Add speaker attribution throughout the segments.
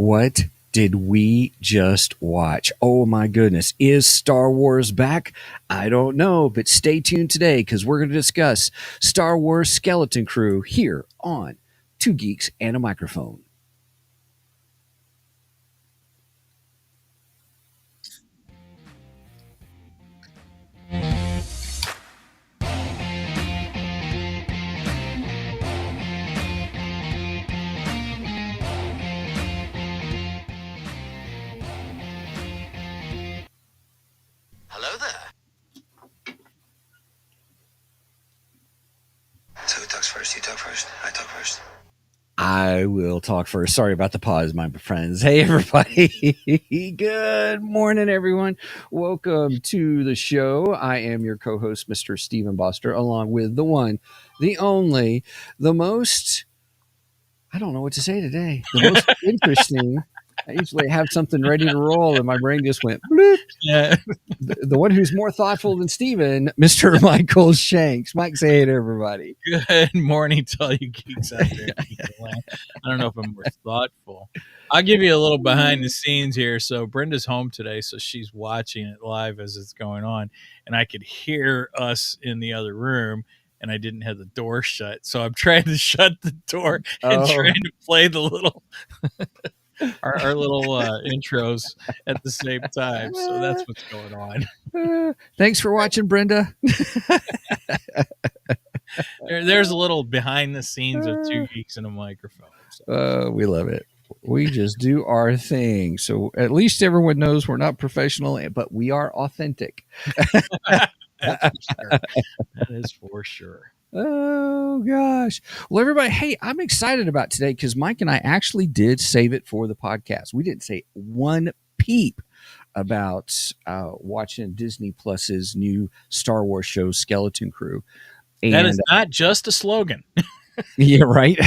Speaker 1: What did we just watch? Oh my goodness. Is Star Wars back? I don't know, but stay tuned today because we're going to discuss Star Wars Skeleton Crew here on Two Geeks and a Microphone.
Speaker 2: Hello there. So who talks first? You talk first? I talk first.
Speaker 1: I will talk first. Sorry about the pause, my friends. Hey, everybody. Good morning, everyone. Welcome to the show. I am your co host, Mr. Stephen Boster, along with the one, the only, the most, I don't know what to say today, the most interesting. I usually have something ready to roll, and my brain just went bloop.
Speaker 3: Yeah.
Speaker 1: The one who's more thoughtful than Steven, Mr. Michael Shanks. Mike, say hey to everybody.
Speaker 3: Good morning to all you geeks out there. I don't know if I'm more thoughtful. I'll give you a little behind the scenes here. So Brenda's home today, so she's watching it live as it's going on, and I could hear us in the other room, and I didn't have the door shut. So I'm trying to shut the door and trying to play the little our little intros at the same time. So that's what's going on.
Speaker 1: Thanks for watching, Brenda.
Speaker 3: There's a little behind the scenes of Two Geeks and a Microphone. So.
Speaker 1: We love it. We just do our thing. So at least everyone knows we're not professional, but we are authentic.
Speaker 3: That's for sure. That is for sure.
Speaker 1: Oh, gosh. Well, everybody, hey, I'm excited about today because Mike and I actually did save it for the podcast. We didn't say one peep about watching Disney Plus's new Star Wars show, Skeleton Crew.
Speaker 3: And that is not just a slogan.
Speaker 1: Yeah, right.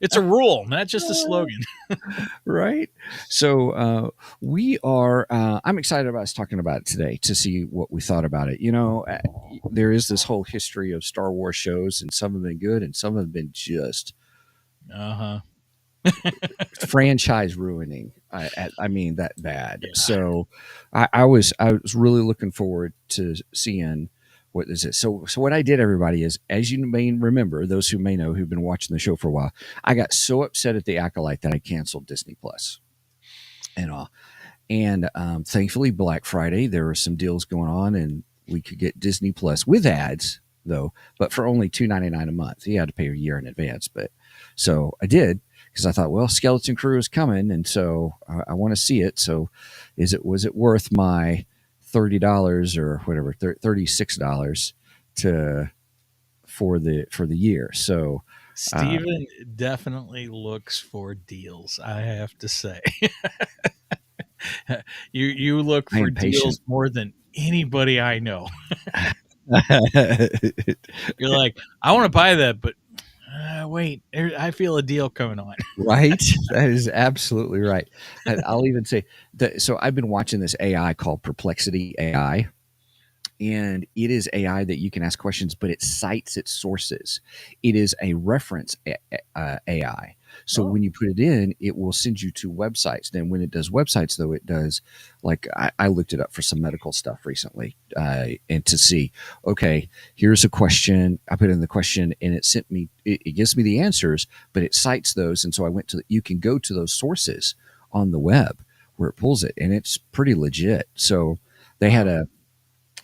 Speaker 3: It's a rule, not just a slogan.
Speaker 1: Right. So we are, I'm excited about us talking about it today to see what we thought about it. You know, there is this whole history of Star Wars shows, and some have been good and some have been just franchise ruining. I mean, that bad. Yeah. So I was really looking forward to seeing what is it. So what I did, everybody, is, as you may remember, those who may know who've been watching the show for a while, I got so upset at the Acolyte that I canceled Disney Plus and all. And thankfully, Black Friday, there were some deals going on, and we could get Disney Plus with ads, though, but for only $2.99 a month. You had to pay a year in advance, but so I did. Because I thought, well, Skeleton Crew is coming, and so I want to see it. So, was it worth my $30 or whatever, $36 for the year? So,
Speaker 3: Steven definitely looks for deals, I have to say. you look for deals more than anybody I know. You're like, I want to buy that, but wait, I feel a deal coming on.
Speaker 1: Right? That is absolutely right. I'll even say that. So I've been watching this AI called Perplexity AI, and it is AI that you can ask questions, but it cites its sources. It is a reference AI. So when you put it in, it will send you to websites. Then when it does websites, though, it does, like, I looked it up for some medical stuff recently, and to see, okay, here's a question. I put in the question, and it gives me the answers, but it cites those. And so I went to, you can go to those sources on the web where it pulls it, and it's pretty legit. So they had a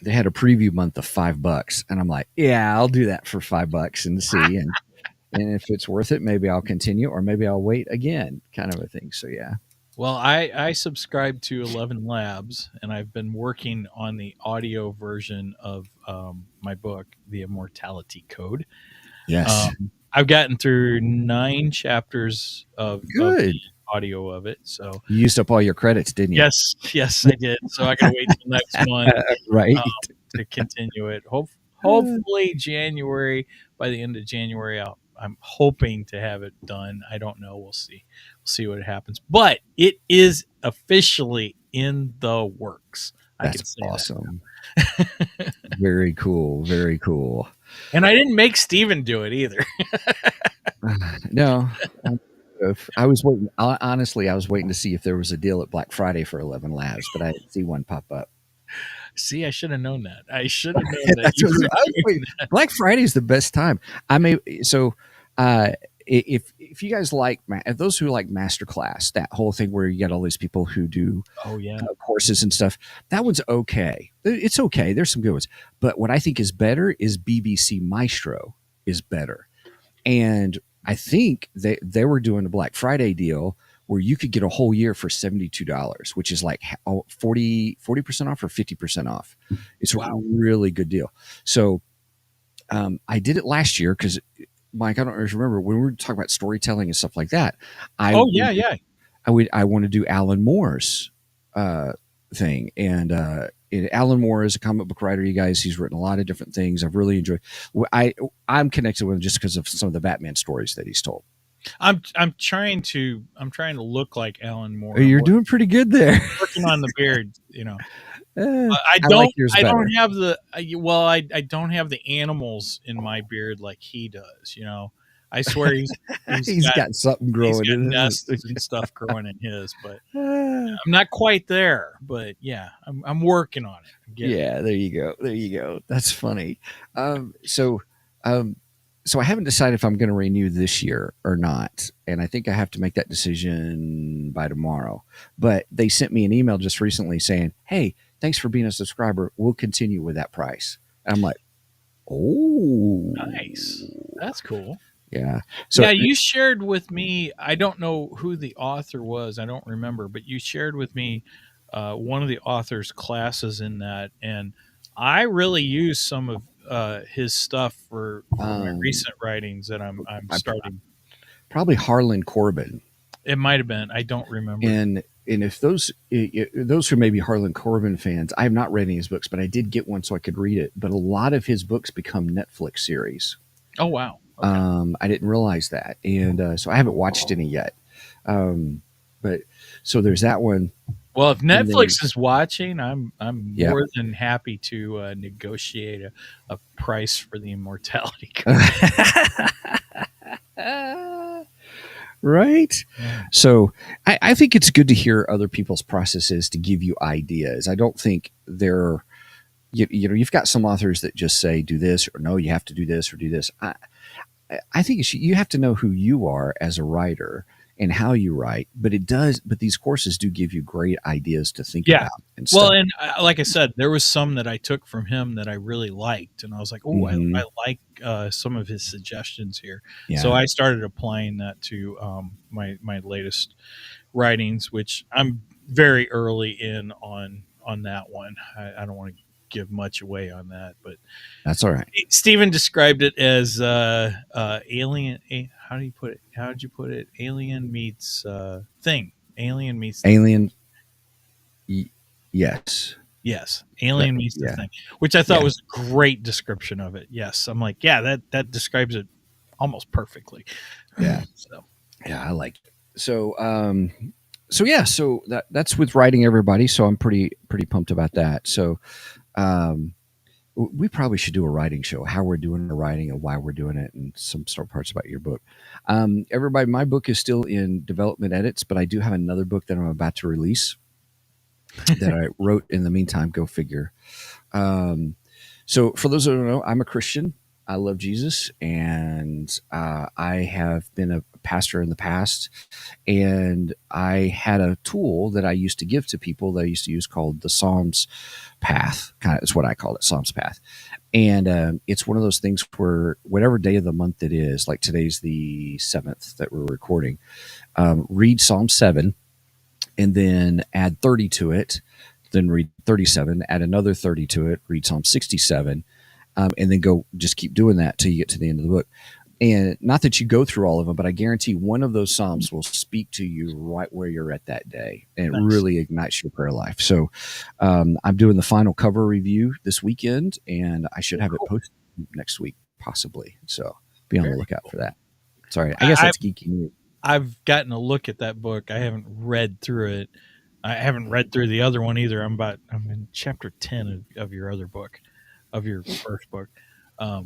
Speaker 1: preview month of $5, and I'm like, yeah, I'll do that for $5 and see. And if it's worth it, maybe I'll continue, or maybe I'll wait again, kind of a thing. So, yeah.
Speaker 3: Well, I subscribe to 11 Labs, and I've been working on the audio version of my book, The Immortality Code.
Speaker 1: Yes.
Speaker 3: I've gotten through 9 chapters of the audio of it. So
Speaker 1: you used up all your credits, didn't you?
Speaker 3: Yes, I did. So I got to wait till next month,
Speaker 1: right,
Speaker 3: to continue it. Hopefully January. By the end of January, I'm hoping to have it done. I don't know. We'll see. We'll see what happens. But it is officially in the works.
Speaker 1: That's awesome. Very cool. Very cool.
Speaker 3: And I didn't make Steven do it either.
Speaker 1: No. I was waiting. Honestly, I was waiting to see if there was a deal at Black Friday for 11 Labs, but I didn't see one pop up.
Speaker 3: See, I should have known that. I should have known that
Speaker 1: That's
Speaker 3: you
Speaker 1: what
Speaker 3: were
Speaker 1: I was
Speaker 3: doing
Speaker 1: waiting.
Speaker 3: that.
Speaker 1: Black Friday is the best time. I may so if you guys like if those who like masterclass, that whole thing where you get all these people who do
Speaker 3: Oh yeah.
Speaker 1: courses and stuff, that one's okay. It's okay. There's some good ones, but what I think is better is BBC Maestro is better. And I think they were doing a Black Friday deal where you could get a whole year for $72, which is like 40% off or 50% off. It's a
Speaker 3: Wow.
Speaker 1: really good deal. So I did it last year because, Mike, I don't remember when we were talking about storytelling and stuff like that.
Speaker 3: Oh yeah, yeah.
Speaker 1: I want to do Alan Moore's thing, and Alan Moore is a comic book writer. You guys, he's written a lot of different things. I've really enjoyed. I'm connected with him just because of some of the Batman stories that he's told.
Speaker 3: I'm trying to look like Alan Moore.
Speaker 1: You're doing pretty good there.
Speaker 3: Working on the beard,
Speaker 1: I like yours better.
Speaker 3: don't have the I don't have the animals in my beard like he does. I swear
Speaker 1: he's got something growing.
Speaker 3: He's got
Speaker 1: in
Speaker 3: nests and stuff growing in his, but I'm not quite there. But yeah, I'm working on it.
Speaker 1: Yeah, there you go. There you go. That's funny. So I haven't decided if I'm going to renew this year or not, and I think I have to make that decision by tomorrow. But they sent me an email just recently saying, "Hey, thanks for being a subscriber. We'll continue with that price." And I'm like, "Oh,
Speaker 3: nice. That's cool."
Speaker 1: Yeah. So
Speaker 3: yeah, you shared with me. I don't know who the author was. I don't remember, but you shared with me one of the author's classes in that, and I really use some of his stuff for my recent writings that I'm starting.
Speaker 1: Probably Harlan Coben.
Speaker 3: It might have been. I don't remember.
Speaker 1: And if those who may be Harlan Coben fans, I have not read any of his books, but I did get one so I could read it. But a lot of his books become Netflix series.
Speaker 3: Oh wow!
Speaker 1: Okay. I didn't realize that, and so I haven't watched any yet. But so there's that one.
Speaker 3: Well, if Netflix is watching, I'm more than happy to negotiate a price for the Immortality Code.
Speaker 1: Right? Yeah. So I think it's good to hear other people's processes to give you ideas. I don't think they're, you've got some authors that just say, do this, or no, you have to do this or do this. I think you have to know who you are as a writer and how you write, but these courses do give you great ideas to think about. And stuff.
Speaker 3: Well, and like I said, there was some that I took from him that I really liked, and I was like, oh, mm-hmm. I like some of his suggestions here. Yeah. So I started applying that to my latest writings, which I'm very early in on that one. I don't want to give much away on that, but
Speaker 1: that's all right.
Speaker 3: Stephen described it as alien. How do you put it? How did you put it? Alien meets thing. Alien meets
Speaker 1: alien. Yes.
Speaker 3: Yes. Alien meets the thing, which I thought was a great description of it. Yes. I'm like, yeah, that describes it almost perfectly.
Speaker 1: Yeah. So yeah, I like it. So so that's with writing, everybody. So I'm pretty pumped about that. So we probably should do a writing show, how we're doing the writing and why we're doing it, and some parts about your book. Everybody, my book is still in development edits, but I do have another book that I'm about to release that I wrote in the meantime. Go figure. So for those who don't know, I'm a Christian. I love Jesus, and I have been a pastor in the past, and I had a tool that I used to give to people that I used to use called the Psalms Path. Kind of, it's what I call it, Psalms Path. And it's one of those things where whatever day of the month it is, like today's the 7th that we're recording, read Psalm 7 and then add 30 to it, then read 37, add another 30 to it, read Psalm 67, and then go just keep doing that till you get to the end of the book. And not that you go through all of them, but I guarantee one of those Psalms will speak to you right where you're at that day. And it really ignites your prayer life. So I'm doing the final cover review this weekend, and I should have it posted next week, possibly. So be on the lookout for that. Sorry, I guess that's geeky news.
Speaker 3: I've gotten a look at that book. I haven't read through it. I haven't read through the other one either. I'm in chapter 10 of your other book, of your first book.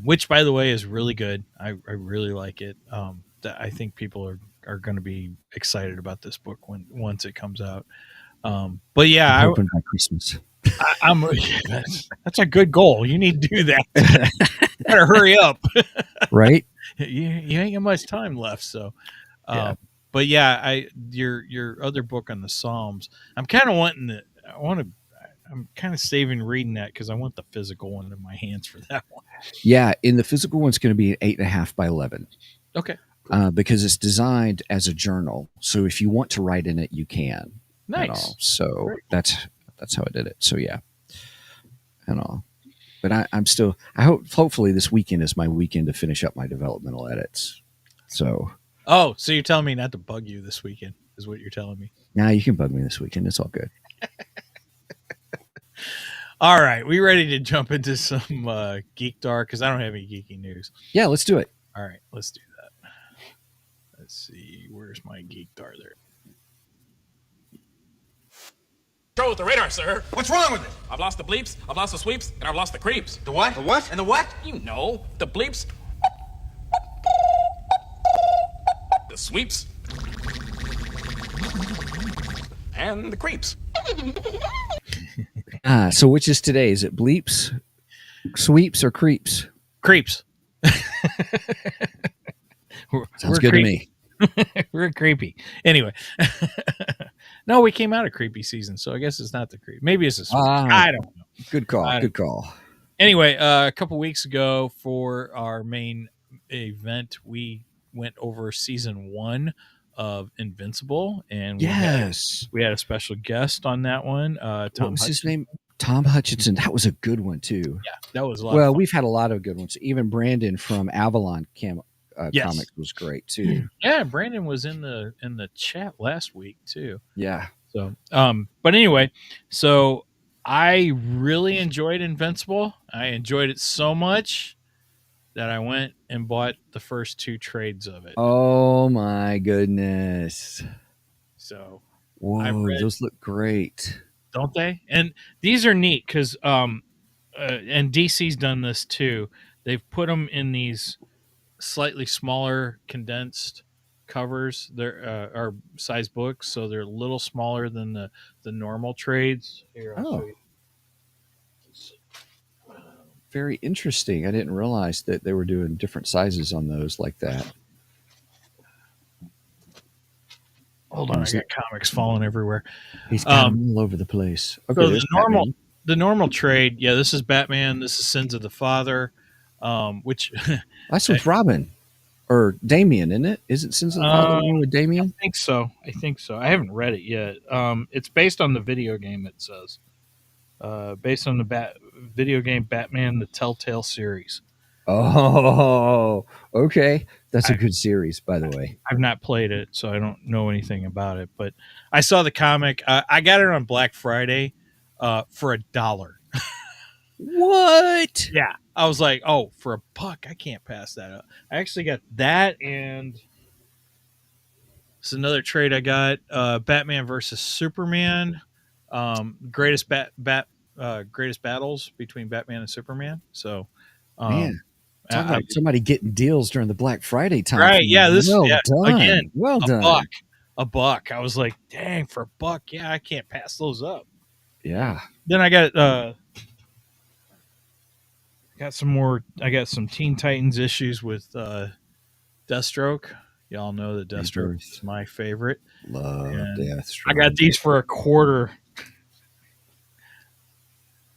Speaker 3: Which, by the way, is really good. I really like it. I think people are are going to be excited about this book once it comes out. But yeah,
Speaker 1: I'm hoping by Christmas.
Speaker 3: I'm that's a good goal. You need to do that. You better hurry up.
Speaker 1: Right?
Speaker 3: You ain't got much time left. So,
Speaker 1: Yeah.
Speaker 3: but yeah, your other book on the Psalms, I'm kind of wanting to. I'm kind of saving reading that because I want the physical one in my hands for that one.
Speaker 1: Yeah, in the physical one's going to be an 8.5 by 11.
Speaker 3: Okay.
Speaker 1: Because it's designed as a journal. So if you want to write in it, you can.
Speaker 3: Nice.
Speaker 1: So that's how I did it. So yeah, and all. But I'm still. Hopefully this weekend is my weekend to finish up my developmental edits. So.
Speaker 3: Oh, so you're telling me not to bug you this weekend? Is what you're telling me?
Speaker 1: Nah, you can bug me this weekend. It's all good.
Speaker 3: All right, we ready to jump into some Geek Dark? Because I don't have any geeky news.
Speaker 1: Yeah, let's do it.
Speaker 3: All right, let's do that. Let's see, where's my Geek Dark there?
Speaker 4: Control with the radar, sir.
Speaker 2: What's wrong with it?
Speaker 4: I've lost the bleeps, I've lost the sweeps, and I've lost the creeps.
Speaker 2: The what?
Speaker 5: The what?
Speaker 2: And the what?
Speaker 4: You know, the bleeps, the sweeps, and the creeps.
Speaker 1: So which is today? Is it bleeps, sweeps, or creeps?
Speaker 3: Creeps.
Speaker 1: Sounds good
Speaker 3: creepy.
Speaker 1: to me.
Speaker 3: We're creepy. Anyway. No, we came out of creepy season, so I guess it's not the creep. Maybe it's a sweep. I don't know.
Speaker 1: Good call. Good call.
Speaker 3: Anyway, a couple weeks ago for our main event, we went over season 1 of Invincible, and we had a special guest on that one.
Speaker 1: What was his name? Tom Hutchinson. That was a good one too.
Speaker 3: Yeah, that was a lot. Well,
Speaker 1: we've had a lot of good ones. Even Brandon from Avalon Comics was great too.
Speaker 3: Yeah, Brandon was in the chat last week too.
Speaker 1: Yeah.
Speaker 3: So, but anyway, so I really enjoyed Invincible. I enjoyed it so much that I went and bought the first 2 trades of it.
Speaker 1: Oh my goodness.
Speaker 3: So,
Speaker 1: whoa, those look great.
Speaker 3: Don't they? And these are neat because, and DC's done this too. They've put them in these slightly smaller condensed covers. They're are size books, so they're a little smaller than the normal trades. Here, I'll show you.
Speaker 1: Very interesting. I didn't realize that they were doing different sizes on those like that.
Speaker 3: Hold on, I got comics falling everywhere.
Speaker 1: He's got them all over the place. Okay,
Speaker 3: so the normal trade, yeah, this is Batman. This is Sins of the Father, which
Speaker 1: that's with Robin or Damien, isn't it? Is it Sins of the Father one with Damien?
Speaker 3: I think so. I haven't read it yet. It's based on the video game. It says based on the video game Batman: The Telltale series.
Speaker 1: Oh, okay. That's a good series, by the way.
Speaker 3: I've not played it, so I don't know anything about it. But I saw the comic. I got it on Black Friday for $1.
Speaker 1: What?
Speaker 3: Yeah. I was like, oh, for $1, I can't pass that up. I actually got that, and it's another trade I got. Batman versus Superman. Greatest battles between Batman and Superman. So,
Speaker 1: man. Talk about somebody getting deals during the Black Friday time.
Speaker 3: Right, yeah.
Speaker 1: Done.
Speaker 3: Again,
Speaker 1: well done.
Speaker 3: $1. I was like, dang, for $1, yeah, I can't pass those up.
Speaker 1: Yeah.
Speaker 3: Then I got some more. I got some Teen Titans issues with Deathstroke. Y'all know that Deathstroke is my favorite.
Speaker 1: Love Deathstroke.
Speaker 3: I got these for $0.25.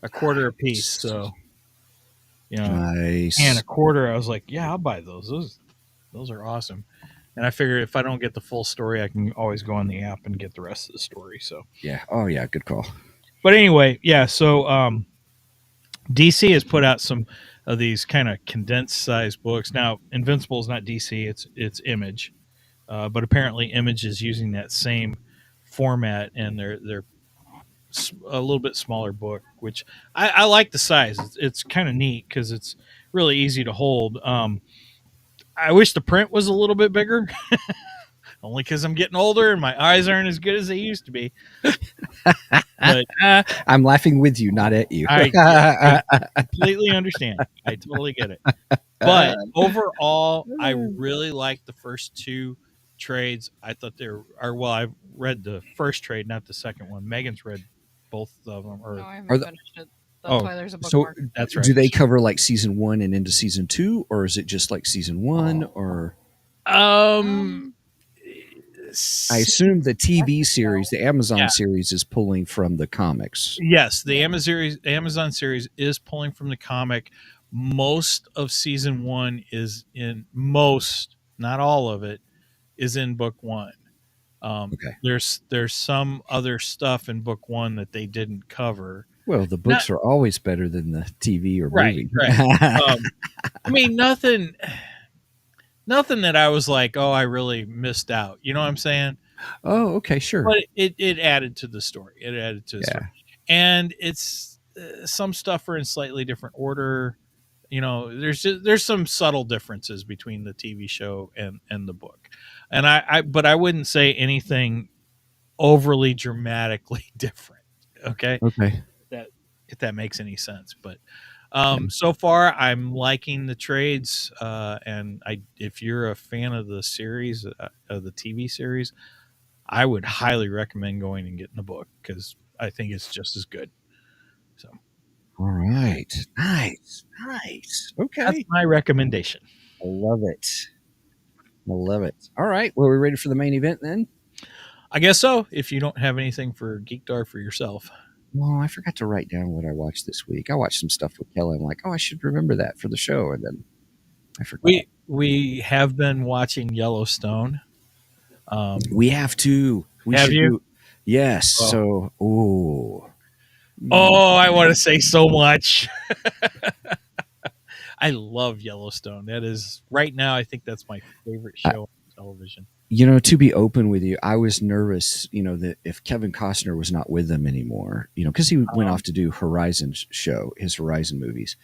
Speaker 3: $0.25 a piece. So,
Speaker 1: nice.
Speaker 3: And $0.25. I was like, yeah, I'll buy those. Those are awesome. And I figured if I don't get the full story, I can always go on the app and get the rest of the story. So
Speaker 1: yeah. Oh yeah, good call.
Speaker 3: But anyway, yeah. So DC has put out some of these kind of condensed size books. Now, Invincible is not DC; it's Image, but apparently Image is using that same format, and they're a little bit smaller book, which I like the size. It's kind of neat because it's really easy to hold. I wish the print was a little bit bigger, only because I'm getting older and my eyes aren't as good as they used to be. But
Speaker 1: I'm laughing with you, not at you.
Speaker 3: I completely understand. I totally get it. But overall, I really like the first 2 trades. I thought they were, or well, I read the first trade, not the second one. Megan's read both of them.
Speaker 5: No, I
Speaker 1: Are
Speaker 5: haven't
Speaker 1: the-
Speaker 5: finished it. That's why there's a
Speaker 1: So
Speaker 5: bookmark.
Speaker 3: That's right.
Speaker 1: do they cover like season 1 and into season 2, or is it just like season 1? Or
Speaker 3: Um,
Speaker 1: I assume the TV
Speaker 5: Yes,
Speaker 1: series, the Amazon
Speaker 3: Yeah.
Speaker 1: series, is pulling from the comics.
Speaker 3: yes, the Amazon series is pulling from the comic. Most of season 1 is in most, not all of it, is in book 1.
Speaker 1: Okay.
Speaker 3: There's some other stuff in book 1 that they didn't cover.
Speaker 1: Well, the books are always better than the TV or
Speaker 3: Right,
Speaker 1: movie.
Speaker 3: right. I mean, nothing that I was like, oh, I really missed out. You know what I'm saying?
Speaker 1: Oh, okay, sure.
Speaker 3: But it added to the story. It added to the story. And it's some stuff are in slightly different order. You know, there's some subtle differences between the TV show and the book. And but I wouldn't say anything overly dramatically different. Okay.
Speaker 1: Okay.
Speaker 3: If that makes any sense. But so far I'm liking the trades. And if you're a fan of the series, of the TV series, I would highly recommend going and getting the book because I think it's just as good. So,
Speaker 1: All right. Nice. Okay.
Speaker 3: that's my recommendation.
Speaker 1: I love it. All right. Well, we're ready for the main event then?
Speaker 3: I guess so. If you don't have anything for Geek Dog for yourself.
Speaker 1: Well, I forgot to write down what I watched this week. I watched some stuff with Kelly. I'm like, oh, I should remember that for the show. And then I forgot.
Speaker 3: We have been watching Yellowstone.
Speaker 1: We have to.
Speaker 3: Have you?
Speaker 1: Yes.
Speaker 3: Oh.
Speaker 1: So,
Speaker 3: I want to say so much. I love Yellowstone. That is right now. I think that's my favorite show on television.
Speaker 1: You know, to be open with you, I was nervous, that if Kevin Costner was not with them anymore, because he went off to do his Horizon movies.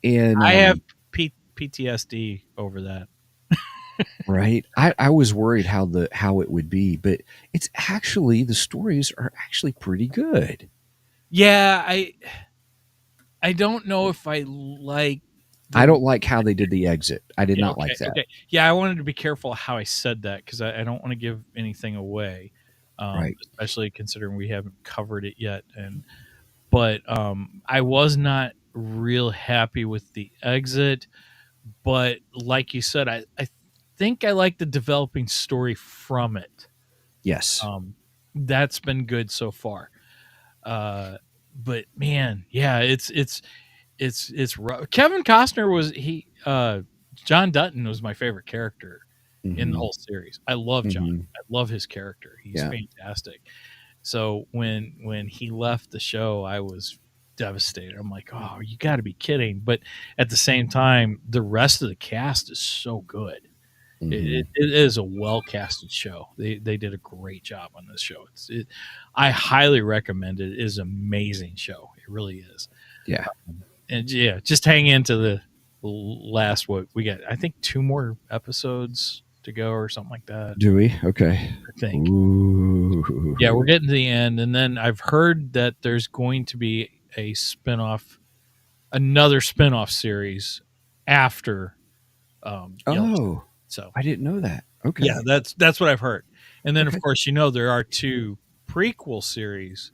Speaker 1: And
Speaker 3: I have PTSD over that.
Speaker 1: Right. I was worried how it would be, but it's actually, the stories are actually pretty good.
Speaker 3: Yeah, I don't know if I like.
Speaker 1: I don't like how they did the exit. I did not like that.
Speaker 3: Okay. Yeah, I wanted to be careful how I said that because I don't want to give anything away,
Speaker 1: Right.
Speaker 3: especially considering we haven't covered it yet. But I was not real happy with the exit. But like you said, I think I like the developing story from it.
Speaker 1: Yes.
Speaker 3: That's been good so far. But man, yeah, it's rough. Kevin Costner was John Dutton was my favorite character in the whole series. I love John. I love his character. He's fantastic. So when he left the show, I was devastated. I'm like, oh, you got to be kidding. But at the same time, the rest of the cast is so good. It is a well casted show. They did a great job on this show. I highly recommend it. It is an amazing show. It really is.
Speaker 1: Yeah.
Speaker 3: And yeah, just hang into the last what we got. I think 2 more episodes to go or something like that.
Speaker 1: Do we? Okay.
Speaker 3: I think.
Speaker 1: Ooh.
Speaker 3: Yeah, we're getting to the end, and then I've heard that there's going to be another spinoff series after. Yellowstone. So
Speaker 1: I didn't know that. Okay.
Speaker 3: Yeah, that's what I've heard. And then of course, there are 2 prequel series.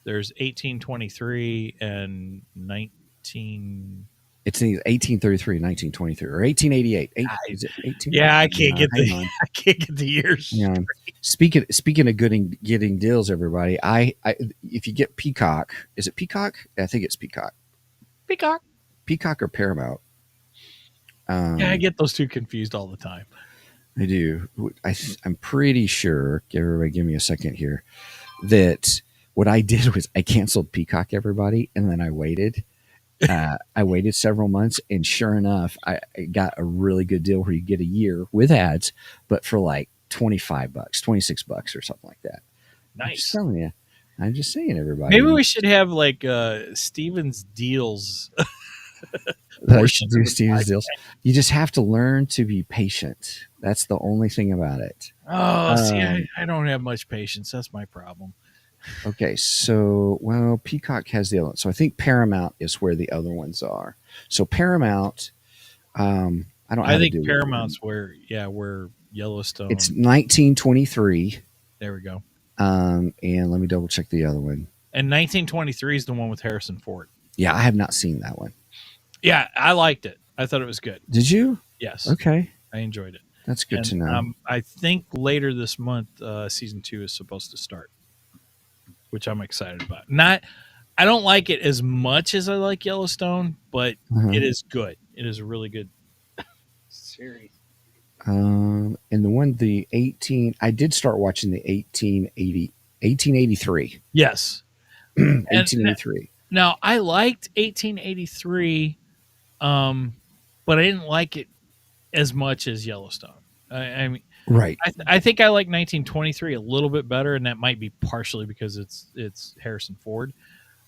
Speaker 3: There's 1823 and 19.
Speaker 1: It's 1833 and 1923 or 1888. Is it 18?
Speaker 3: Yeah, I can't get the years.
Speaker 1: Yeah. Speaking of getting deals, everybody. I if you get Peacock, is it Peacock? I think it's Peacock. Peacock or Paramount.
Speaker 3: Yeah, I get those 2 confused all the time.
Speaker 1: I do. I'm pretty sure. Everybody, give me a second here. That what I did was I canceled Peacock, everybody, and then I waited. I waited several months, and sure enough, I got a really good deal where you get a year with ads, but for like $25, $26 or something like that.
Speaker 3: Nice.
Speaker 1: I'm just saying, everybody.
Speaker 3: Maybe we should have like Steven's deals.
Speaker 1: I should do Steven's deals. You just have to learn to be patient. That's the only thing about it.
Speaker 3: Oh, see, I don't have much patience. That's my problem.
Speaker 1: Okay, so, Peacock has the other one. So I think Paramount is where the other ones are. So Paramount, I think
Speaker 3: Paramount's where Yellowstone.
Speaker 1: It's 1923.
Speaker 3: There we go.
Speaker 1: And let me double check the other one.
Speaker 3: And 1923 is the one with Harrison Ford.
Speaker 1: Yeah, I have not seen that one.
Speaker 3: Yeah, I liked it. I thought it was good.
Speaker 1: Did you?
Speaker 3: Yes.
Speaker 1: Okay.
Speaker 3: I enjoyed it.
Speaker 1: That's good to know.
Speaker 3: I think later this month, season 2 is supposed to start, which I'm excited about. I don't like it as much as I like Yellowstone, but it is good. It is a really good series.
Speaker 1: And I did start watching the 1883.
Speaker 3: Yes.
Speaker 1: 1883.
Speaker 3: Now, I liked 1883, but I didn't like it as much as Yellowstone. I mean,
Speaker 1: Right.
Speaker 3: I think I like 1923 a little bit better, and that might be partially because it's Harrison Ford.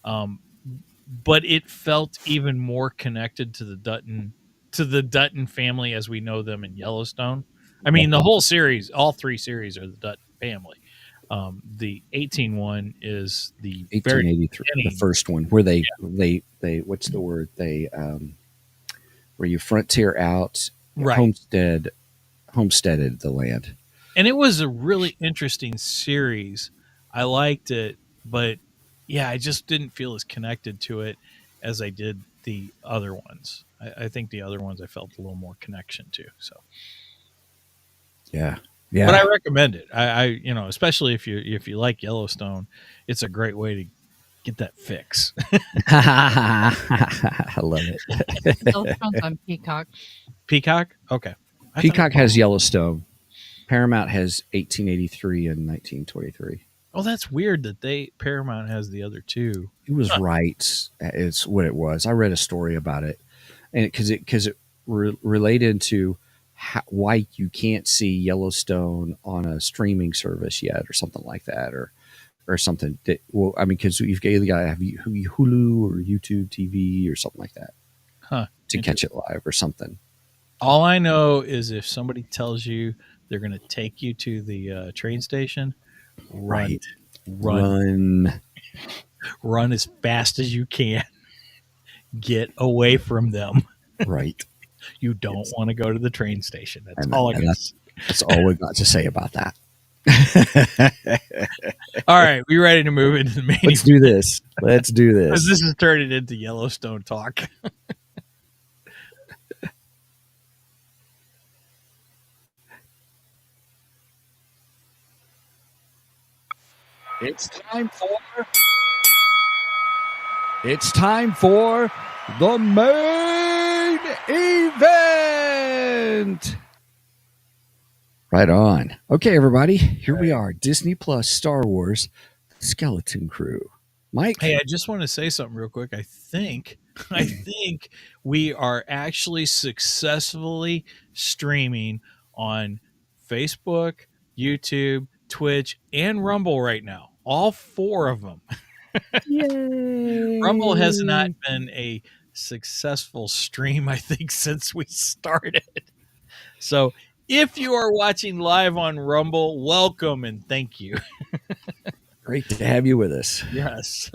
Speaker 3: But it felt even more connected to the Dutton family as we know them in Yellowstone. I mean, the whole series, all 3 series are the Dutton family. The 18 is the
Speaker 1: 1883, the first one where they what's the word? They where you frontier out,
Speaker 3: right.
Speaker 1: homesteaded the land.
Speaker 3: And it was a really interesting series. I liked it, but yeah, I just didn't feel as connected to it as I did the other ones. I think the other ones I felt a little more connection to. So
Speaker 1: yeah.
Speaker 3: But I recommend it. I especially if you like Yellowstone, it's a great way to get that fix.
Speaker 1: I love it.
Speaker 5: Yellowstone's on Peacock.
Speaker 3: Peacock? Okay.
Speaker 1: Peacock has Yellowstone. Paramount has 1883 and 1923.
Speaker 3: Oh, that's weird that Paramount has the other 2.
Speaker 1: It was right. It's what it was. I read a story about it, and because it related to why you can't see Yellowstone on a streaming service yet, or something like that, or something that. Well, I mean, because you've got to have Hulu or YouTube TV or something like that, to catch it live or something.
Speaker 3: All I know is if somebody tells you they're going to take you to the train station, run as fast as you can. Get away from them.
Speaker 1: Right.
Speaker 3: You don't want to go to the train station. That's all I got.
Speaker 1: That's all we got to say about that.
Speaker 3: All right, we ready to move into the main?
Speaker 1: Let's do this.
Speaker 3: Because this is turning into Yellowstone talk.
Speaker 1: It's time for the main event. Right on. Okay, everybody, here we are. Disney Plus Star Wars Skeleton Crew. Mike?
Speaker 3: Hey, I just want to say something real quick. I think we are actually successfully streaming on Facebook, YouTube, Twitch, and Rumble right now. All 4 of them.
Speaker 1: Yay.
Speaker 3: Rumble has not been a successful stream, I think, since we started. So if you are watching live on Rumble, welcome and thank you.
Speaker 1: Great to have you with us.
Speaker 3: Yes.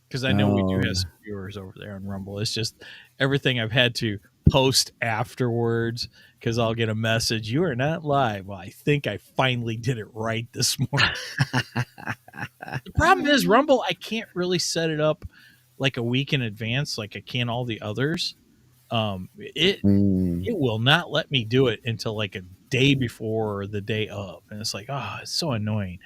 Speaker 3: Because I know we do have some viewers over there on Rumble. It's just everything I've had to post afterwards because I'll get a message, you are not live. Well, I think I finally did it right this morning. The problem is Rumble, I can't really set it up like a week in advance like I can all the others. It will not let me do it until like a day before or the day of. And it's like, it's so annoying.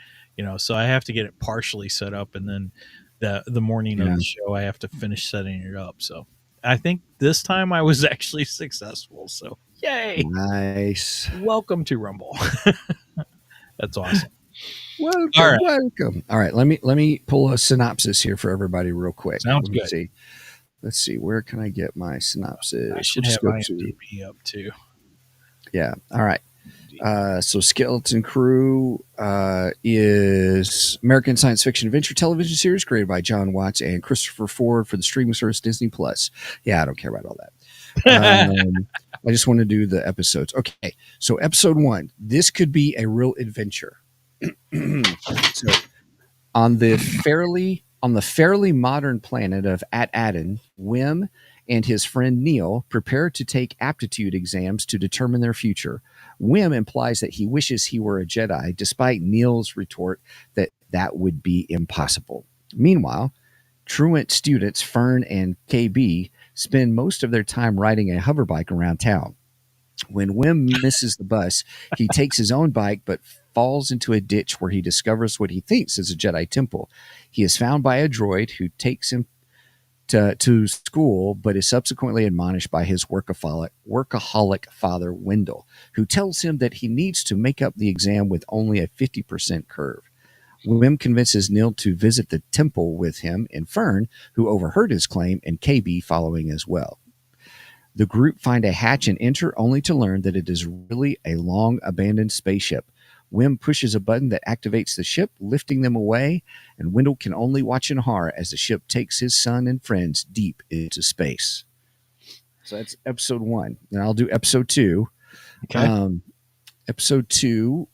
Speaker 3: So I have to get it partially set up, and then the morning of the show I have to finish setting it up. So I think this time I was actually successful. So yay.
Speaker 1: Nice.
Speaker 3: Welcome to Rumble. That's awesome.
Speaker 1: Welcome. All right. Let me pull a synopsis here for everybody real quick.
Speaker 3: Sounds good.
Speaker 1: Let's see. Where can I get my synopsis?
Speaker 3: I should have IMDb up too.
Speaker 1: Yeah. All right. So Skeleton Crew is American science fiction adventure television series created by John Watts and Christopher Ford for the streaming service Disney Plus. Yeah, I don't care about all that. I just want to do the episodes. Okay, so episode 1. This could be a real adventure. So on the fairly modern planet of At-Adin, Wim and his friend Neil prepare to take aptitude exams to determine their future. Wim implies that he wishes he were a Jedi, despite Neil's retort that that would be impossible. Meanwhile, truant students Fern and KB spend most of their time riding a hoverbike around town. When Wim misses the bus, he takes his own bike but falls into a ditch where he discovers what he thinks is a Jedi temple. He is found by a droid who takes him to school, but is subsequently admonished by his workaholic father, Wendell, who tells him that he needs to make up the exam with only a 50% curve. Wim convinces Neil to visit the temple with him and Fern, who overheard his claim, and KB following as well. The group find a hatch and enter, only to learn that it is really a long abandoned spaceship. Wim pushes a button that activates the ship, lifting them away, and Wendell can only watch in horror as the ship takes his son and friends deep into space. So that's episode 1. And I'll do episode 2.
Speaker 3: Okay.
Speaker 1: Episode 2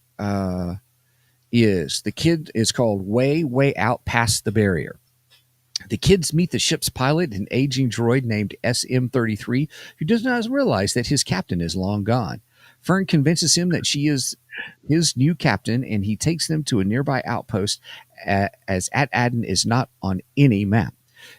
Speaker 1: is the kid is called Way Out Past the Barrier. The kids meet the ship's pilot, an aging droid named SM-33, who does not realize that his captain is long gone. Fern convinces him that she is his new captain, and he takes them to a nearby outpost, as At-Adden is not on any map.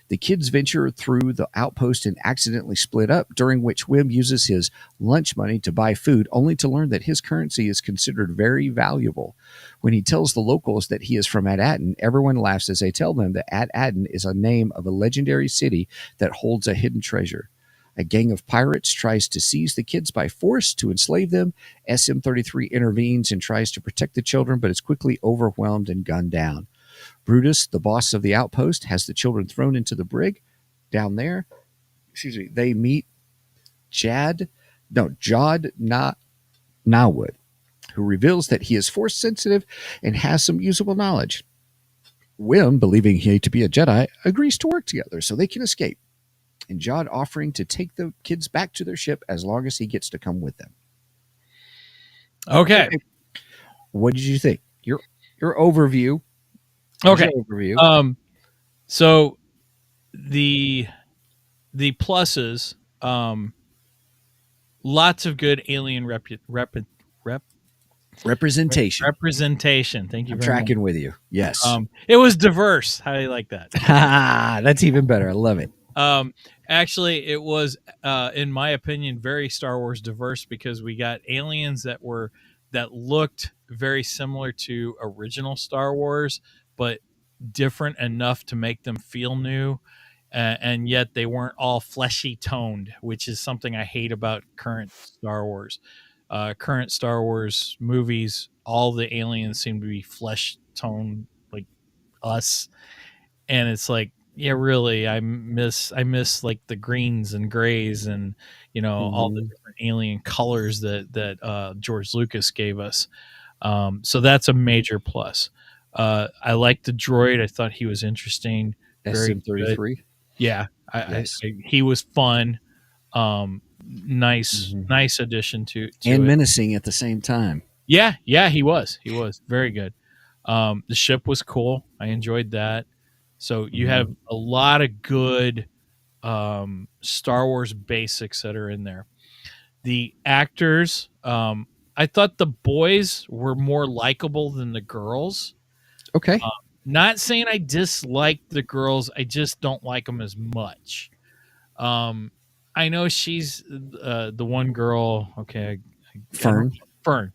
Speaker 1: The kids venture through the outpost and accidentally split up, during which Wim uses his lunch money to buy food, only to learn that his currency is considered very valuable. When he tells the locals that he is from At-Adden, everyone laughs as they tell them that At-Adden is a name of a legendary city that holds a hidden treasure. A gang of pirates tries to seize the kids by force to enslave them. SM-33 intervenes and tries to protect the children, but is quickly overwhelmed and gunned down. Brutus, the boss of the outpost, has the children thrown into the brig. Down there, they meet Jod Nawood, who reveals that he is force sensitive and has some usable knowledge. Wim, believing he to be a Jedi, agrees to work together so they can escape, and Jod offering to take the kids back to their ship as long as he gets to come with them.
Speaker 3: Okay.
Speaker 1: What did you think? Your overview.
Speaker 3: Okay.
Speaker 1: Your overview.
Speaker 3: So the pluses, lots of good alien
Speaker 1: Representation.
Speaker 3: representation. Thank you
Speaker 1: I'm
Speaker 3: very much.
Speaker 1: tracking with you. Yes.
Speaker 3: It was diverse. How do you like that?
Speaker 1: That's even better. I love it.
Speaker 3: Actually, it was, in my opinion, very Star Wars diverse, because we got aliens that looked very similar to original Star Wars, but different enough to make them feel new, and yet they weren't all fleshy toned, which is something I hate about current Star Wars. Current Star Wars movies, all the aliens seem to be flesh toned like us, and it's like, yeah, really, I miss like the greens and grays and all the different alien colors that George Lucas gave us. So that's a major plus. I liked the droid. I thought he was interesting. Very
Speaker 1: SM-33.
Speaker 3: good. Yeah,
Speaker 1: Yes.
Speaker 3: he was fun. Nice addition to
Speaker 1: And
Speaker 3: it.
Speaker 1: menacing at the same time.
Speaker 3: Yeah, he was very good. The ship was cool. I enjoyed that. So you have a lot of good Star Wars basics that are in there. The actors, I thought the boys were more likable than the girls.
Speaker 1: Okay.
Speaker 3: Not saying I dislike the girls, I just don't like them as much. I know she's the one girl. Okay,
Speaker 1: Fern.
Speaker 3: Fern.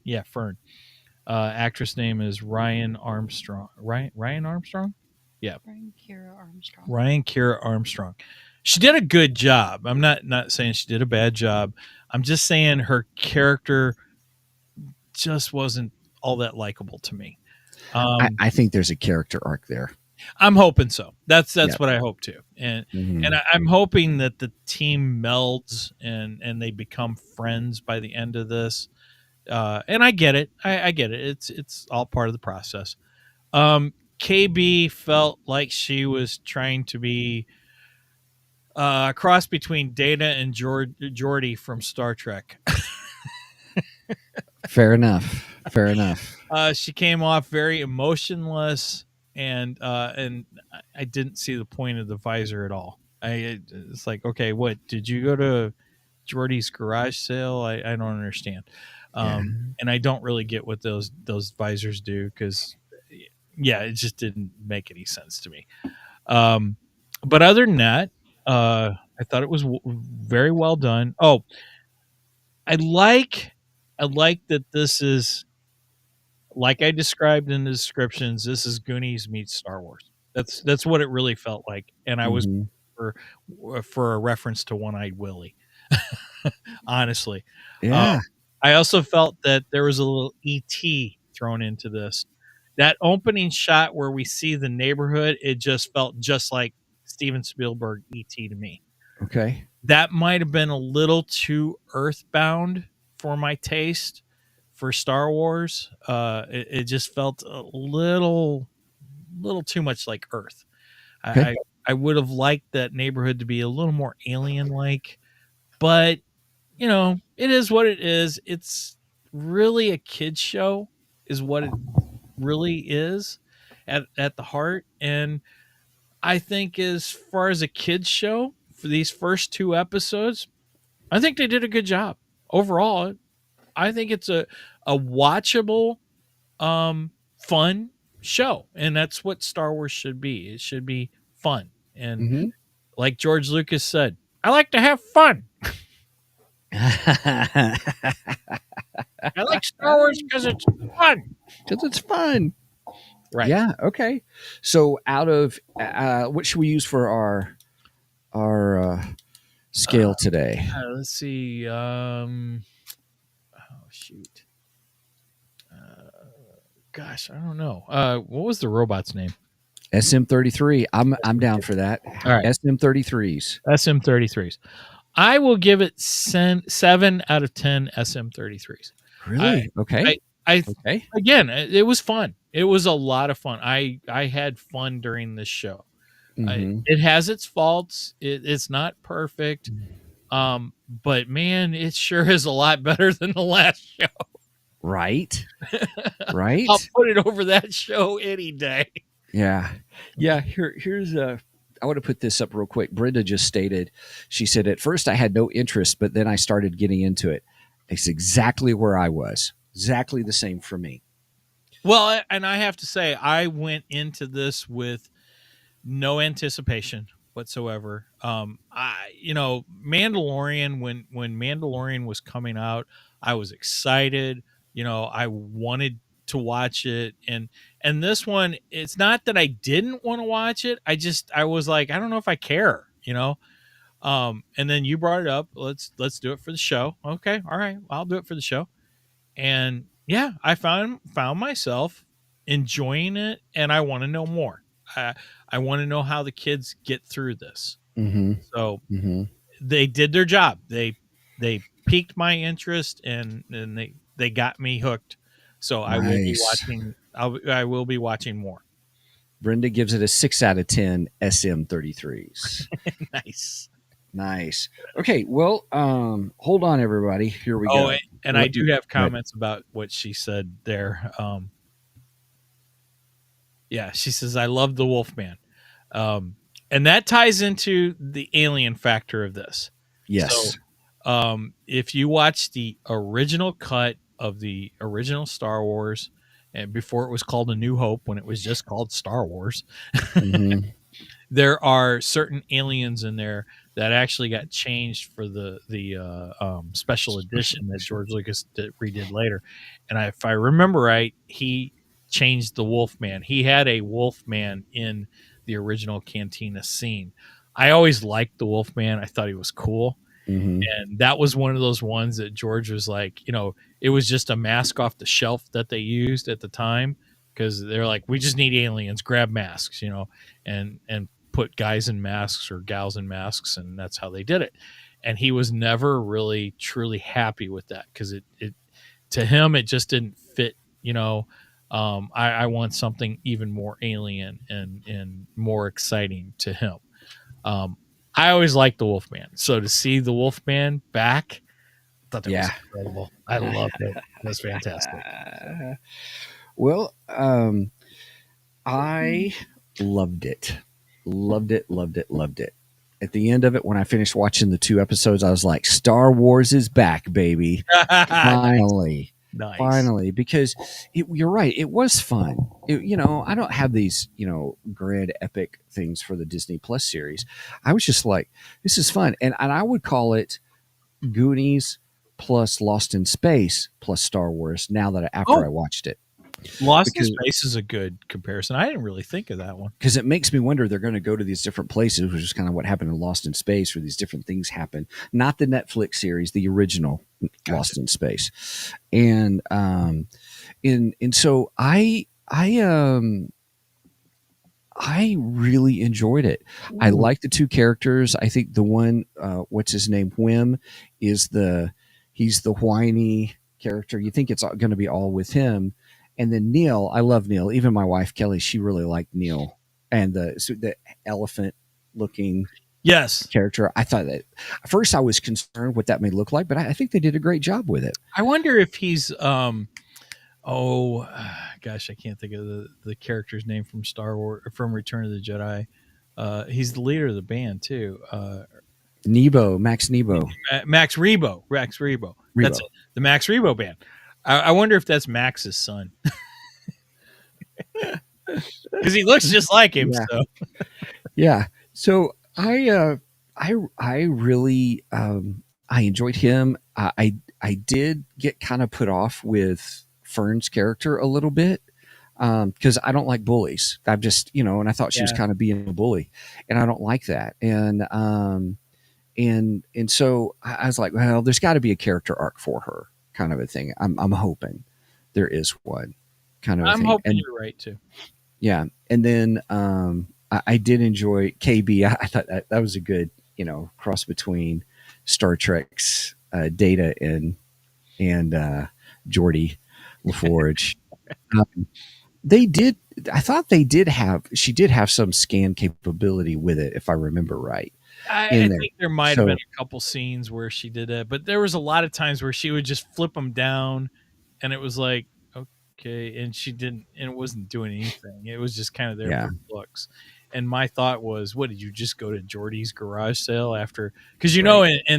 Speaker 3: Actress name is Ryan Armstrong. Ryan Armstrong? Yeah. Ryan Kira Armstrong. She did a good job. I'm not saying she did a bad job. I'm just saying her character just wasn't all that likable to me.
Speaker 1: I think there's a character arc there.
Speaker 3: I'm hoping so. That's what I hope too. And I'm hoping that the team melds and they become friends by the end of this. And I get it. I get it. It's all part of the process. KB felt like she was trying to be a cross between Data and Geordi from Star Trek.
Speaker 1: Fair enough.
Speaker 3: She came off very emotionless, and I didn't see the point of the visor at all. It's like, okay, what did you go to Jordy's garage sale? I don't understand.
Speaker 1: Yeah.
Speaker 3: And I don't really get what those visors do because, yeah, it just didn't make any sense to me. But other than that, I thought it was very well done. Oh, I like that this is like I described in the descriptions. This is Goonies meets Star Wars. That's what it really felt like, and I was
Speaker 1: Mm-hmm.
Speaker 3: for a reference to One Eyed Willie. Honestly,
Speaker 1: Yeah.
Speaker 3: I also felt that there was a little ET thrown into this. That opening shot where we see the neighborhood, it just felt just like Steven Spielberg ET to me.
Speaker 1: Okay.
Speaker 3: That might have been a little too earthbound for my taste for Star Wars. It just felt a little too much like Earth.
Speaker 1: Okay.
Speaker 3: I would have liked that neighborhood to be a little more alien like, but it is what it is. It's really a kids show, is what it really is at the heart. And I think as far as a kids show for these first 2 episodes, I think they did a good job. Overall, I think it's a watchable, fun show, and that's what Star Wars should be. It should be fun, and
Speaker 1: Mm-hmm.
Speaker 3: like George Lucas said, I like to have fun. I like Star Wars because it's fun.
Speaker 1: Because it's fun.
Speaker 3: Right.
Speaker 1: Yeah. Okay. So out of what should we use for our scale today?
Speaker 3: Let's see. Oh shoot. Gosh, I don't know. What was the robot's name?
Speaker 1: SM33. I'm down for that.
Speaker 3: All right.
Speaker 1: SM33s.
Speaker 3: SM33s. I will give it 7 out of 10 SM33s.
Speaker 1: Really? Okay. Okay.
Speaker 3: Again, it was fun. It was a lot of fun. I had fun during this show.
Speaker 1: Mhm.
Speaker 3: It has its faults. It's not perfect. But man, it sure is a lot better than the last show.
Speaker 1: Right. Right.
Speaker 3: I'll put it over that show any day.
Speaker 1: Yeah. Yeah. Here's I want to put this up real quick. Brenda just stated, she said, at first I had no interest, but then I started getting into it. It's exactly where I was. Exactly the same for me.
Speaker 3: Well, and I have to say, I went into this with no anticipation whatsoever. Mandalorian, when Mandalorian was coming out, I was excited. I wanted to watch it, and this one, it's not that I didn't want to watch it. I was like, I don't know if I care. And then you brought it up. Let's do it for the show. Okay, all right, I'll do it for the show. And yeah, I found myself enjoying it, and I want to know more. I want to know how the kids get through this.
Speaker 1: Mm-hmm.
Speaker 3: So
Speaker 1: Mm-hmm.
Speaker 3: they did their job. They piqued my interest, and they got me hooked. So I will be
Speaker 1: Nice.
Speaker 3: watching. I will be watching more.
Speaker 1: Brenda gives it a 6 out of 10 SM33s.
Speaker 3: Nice.
Speaker 1: Nice. Okay, well, hold on, everybody. Here we go.
Speaker 3: And I do have comments about what she said there. Yeah, she says, I love the Wolfman. And that ties into the alien factor of this.
Speaker 1: Yes.
Speaker 3: So, if you watch the original cut of the original Star Wars, and before it was called A New Hope, when it was just called Star Wars,
Speaker 1: Mm-hmm.
Speaker 3: there are certain aliens in there that actually got changed for the special edition that George Lucas redid later. And if I remember right, he changed the Wolfman. He had a Wolfman in the original Cantina scene. I always liked the Wolfman. I thought he was cool.
Speaker 1: Mm-hmm.
Speaker 3: And that was one of those ones that George was like, it was just a mask off the shelf that they used at the time, because they're like, we just need aliens, grab masks, and put guys in masks or gals in masks, and that's how they did it. And he was never really truly happy with that, because it to him it just didn't fit. I want something even more alien and more exciting to him. I always liked the Wolfman, so to see the Wolfman back, I thought that was incredible. I loved it. It was fantastic.
Speaker 1: Well, I loved it. Loved it, loved it, loved it. at the end of it, when I finished watching the 2 episodes, I was like, Star Wars is back, baby. Finally.
Speaker 3: Nice.
Speaker 1: Finally, because you're right. It was fun. I don't have these, grand epic things for the Disney Plus series. I was just like, this is fun. And I would call it Goonies plus Lost in Space plus Star Wars now that after I watched it.
Speaker 3: Lost in Space is a good comparison. I didn't really think of that one.
Speaker 1: Because it makes me wonder, they're going to go to these different places, which is kind of what happened in Lost in Space, where these different things happen. Not the Netflix series, the original Lost in Space. And so I really enjoyed it. Ooh. I like the 2 characters. I think the one, what's his name, Whim, he's the whiny character. You think it's going to be all with him. And then Neil, I love Neil. Even my wife Kelly, she really liked Neil, and the elephant looking character. I thought that at first I was concerned what that may look like, but I think they did a great job with it.
Speaker 3: I wonder if he's I can't think of the character's name from Star Wars, from Return of the Jedi. He's the leader of the band too.
Speaker 1: Max Nebo.
Speaker 3: Max Rebo. That's it. The Max Rebo band. I wonder if that's Max's son. Because he looks just like him.
Speaker 1: Yeah.
Speaker 3: So.
Speaker 1: Yeah. So I really I enjoyed him. I did get kind of put off with Fern's character a little bit because I don't like bullies. I've just and I thought she was kind of being a bully, and I don't like that. And so I was like, well, there's got to be a character arc for her, kind of a thing. I'm hoping there is one, kind of.
Speaker 3: I'm hoping you're right too.
Speaker 1: Yeah, and then I did enjoy KB. I thought that was a good cross between Star Trek's Data and Geordi LaForge. They did. I thought they did have. She did have some scan capability with it, if I remember right.
Speaker 3: I think there might have been a couple scenes where she did that, but there was a lot of times where she would just flip them down, and it was like, okay, and she didn't, and it wasn't doing anything. It was just kind of there for looks. And my thought was, what did you just go to Geordi's garage sale after? Because in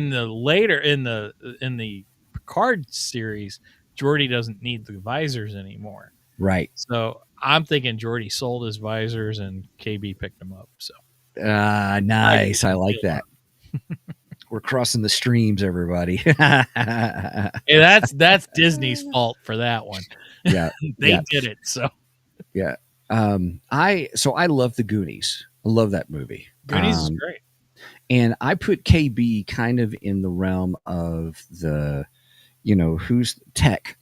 Speaker 3: the Picard series, Geordi doesn't need the visors anymore.
Speaker 1: Right.
Speaker 3: So I'm thinking Geordi sold his visors and KB picked them up. So
Speaker 1: nice. I like that. We're crossing the streams, everybody.
Speaker 3: Hey, that's Disney's fault for that one.
Speaker 1: Yeah.
Speaker 3: They did it. So
Speaker 1: yeah. I love the Goonies. I love that movie.
Speaker 3: Goonies is great.
Speaker 1: And I put KB kind of in the realm of the, who's Tech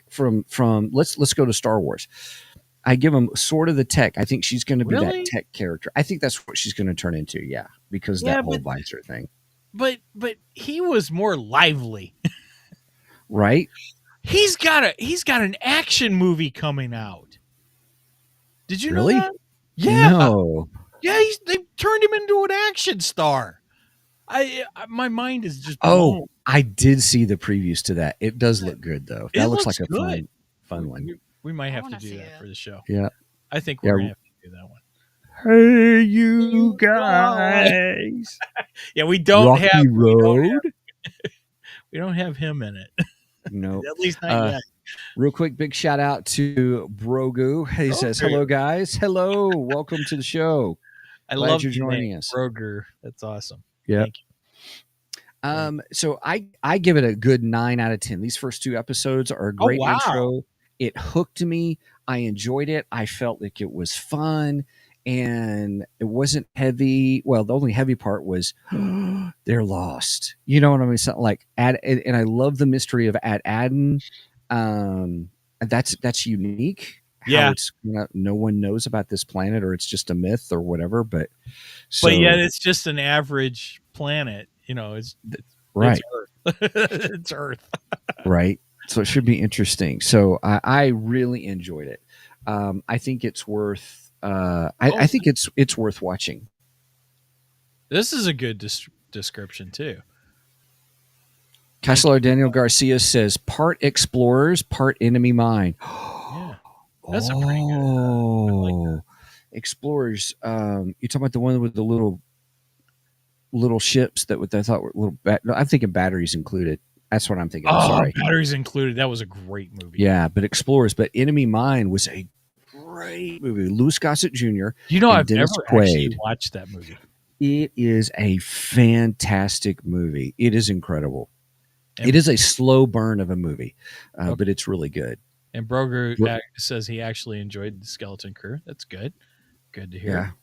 Speaker 1: from let's go to Star Wars. I give him sort of the Tech. I think she's going to be that Tech character. I think that's what she's going to turn into. Yeah. Because that whole visor thing.
Speaker 3: But he was more lively.
Speaker 1: Right.
Speaker 3: He's got an action movie coming out. Did you know that? Yeah.
Speaker 1: No.
Speaker 3: Yeah, they turned him into an action star. My mind is just blown.
Speaker 1: I did see the previews to that. It does look good though. That looks like a fun one.
Speaker 3: We might have to do that for the show.
Speaker 1: Yeah.
Speaker 3: I think we're gonna have to do that one.
Speaker 1: Hey, you guys.
Speaker 3: Yeah, we don't
Speaker 1: Rocky
Speaker 3: have
Speaker 1: Road.
Speaker 3: We don't have him in it.
Speaker 1: No.
Speaker 3: At least not yet.
Speaker 1: Real quick, big shout out to Brogu. He says, hello, guys. Hello. Welcome to the show.
Speaker 3: I love
Speaker 1: you're joining us.
Speaker 3: Brogu. That's awesome.
Speaker 1: Yeah.
Speaker 3: Thank you.
Speaker 1: So I give it a good 9 out of 10. These first 2 episodes are a great intro. It hooked me. I enjoyed it. I felt like it was fun. And it wasn't heavy. Well, the only heavy part was they're lost. You know what I mean? Something like and I love the mystery of Adden. That's unique.
Speaker 3: Yeah,
Speaker 1: it's no one knows about this planet, or it's just a myth, or whatever. But
Speaker 3: yet it's just an average planet. It's
Speaker 1: right.
Speaker 3: It's Earth. It's Earth.
Speaker 1: Right. So it should be interesting. So I really enjoyed it. I think it's worth. I think it's worth watching.
Speaker 3: This is a good description too.
Speaker 1: Castlear Daniel Garcia says part explorers, part enemy mine.
Speaker 3: Yeah, that's a pretty good. I like that.
Speaker 1: Explorers. You talking about the one with the little little ships that what they thought were little. No, I'm thinking batteries included. That's what I'm thinking. I'm
Speaker 3: Oh,
Speaker 1: sorry.
Speaker 3: batteries included. That was a great movie.
Speaker 1: Yeah, but Explorers. But Enemy Mine was a great movie. Louis Gossett Jr.
Speaker 3: You know,
Speaker 1: and
Speaker 3: I've
Speaker 1: Dennis
Speaker 3: never
Speaker 1: Quaid.
Speaker 3: actually watched that movie.
Speaker 1: It is a fantastic movie. It is incredible.
Speaker 3: And-
Speaker 1: it is a slow burn of a movie,
Speaker 3: Okay.
Speaker 1: but it's really good.
Speaker 3: And Broger says he actually enjoyed the Skeleton Crew. That's good. Good to hear.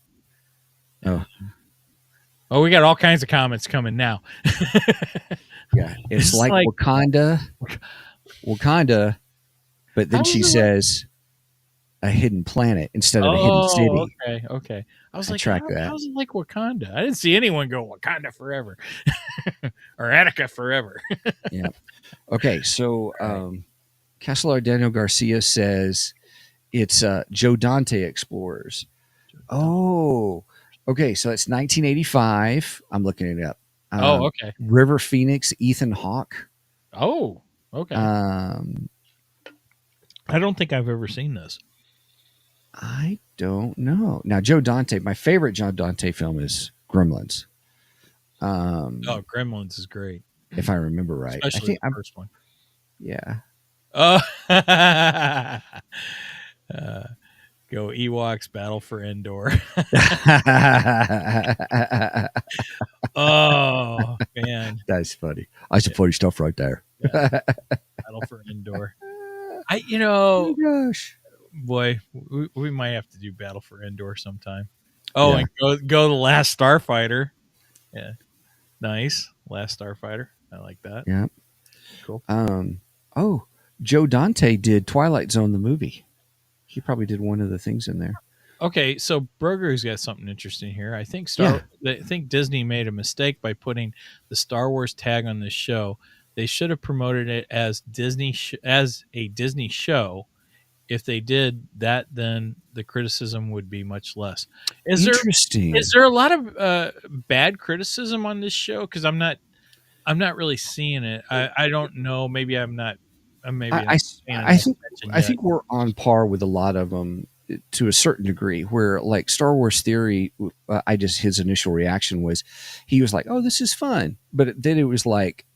Speaker 1: Yeah.
Speaker 3: Oh, we got all kinds of comments coming now.
Speaker 1: Yeah, it's like Wakanda, but then she says a hidden planet instead of a hidden city.
Speaker 3: Okay. I was
Speaker 1: I
Speaker 3: like,
Speaker 1: track that.
Speaker 3: how's it like Wakanda? I didn't see anyone go Wakanda forever or Attica forever.
Speaker 1: Yeah. Okay, so Castelar Daniel Garcia says it's Joe Dante Explorers. Oh, okay. So it's 1985. I'm looking it up.
Speaker 3: Okay.
Speaker 1: River Phoenix, Ethan Hawke.
Speaker 3: Oh, okay. I don't think I've ever seen this.
Speaker 1: I don't know. Now, Joe Dante, my favorite Joe Dante film is Gremlins.
Speaker 3: Gremlins is great.
Speaker 1: If I remember right.
Speaker 3: Especially the first one.
Speaker 1: Yeah.
Speaker 3: Oh, go Ewoks Battle for Endor. Oh, man.
Speaker 1: That's funny. That's some funny stuff right there.
Speaker 3: Yeah. Battle for Endor.
Speaker 1: Oh, gosh.
Speaker 3: Boy, we might have to do Battle for Endor sometime. Oh, yeah. And go the Last Starfighter. Yeah. Nice. Last Starfighter. I like that.
Speaker 1: Yeah.
Speaker 3: Cool.
Speaker 1: Joe Dante did Twilight Zone, the movie. He probably did one of the things in there.
Speaker 3: Okay, so Broger's got something interesting here. I think Disney made a mistake by putting the Star Wars tag on this show. They should have promoted it as as a Disney show. If they did that, then the criticism would be much less.
Speaker 1: Interesting.
Speaker 3: Is there a lot of bad criticism on this show? Because I'm not really seeing it. I don't know. Maybe I'm not.
Speaker 1: I think we're on par with a lot of them to a certain degree. Where like Star Wars Theory, his initial reaction was, he was like, "Oh, this is fun," but then it was like,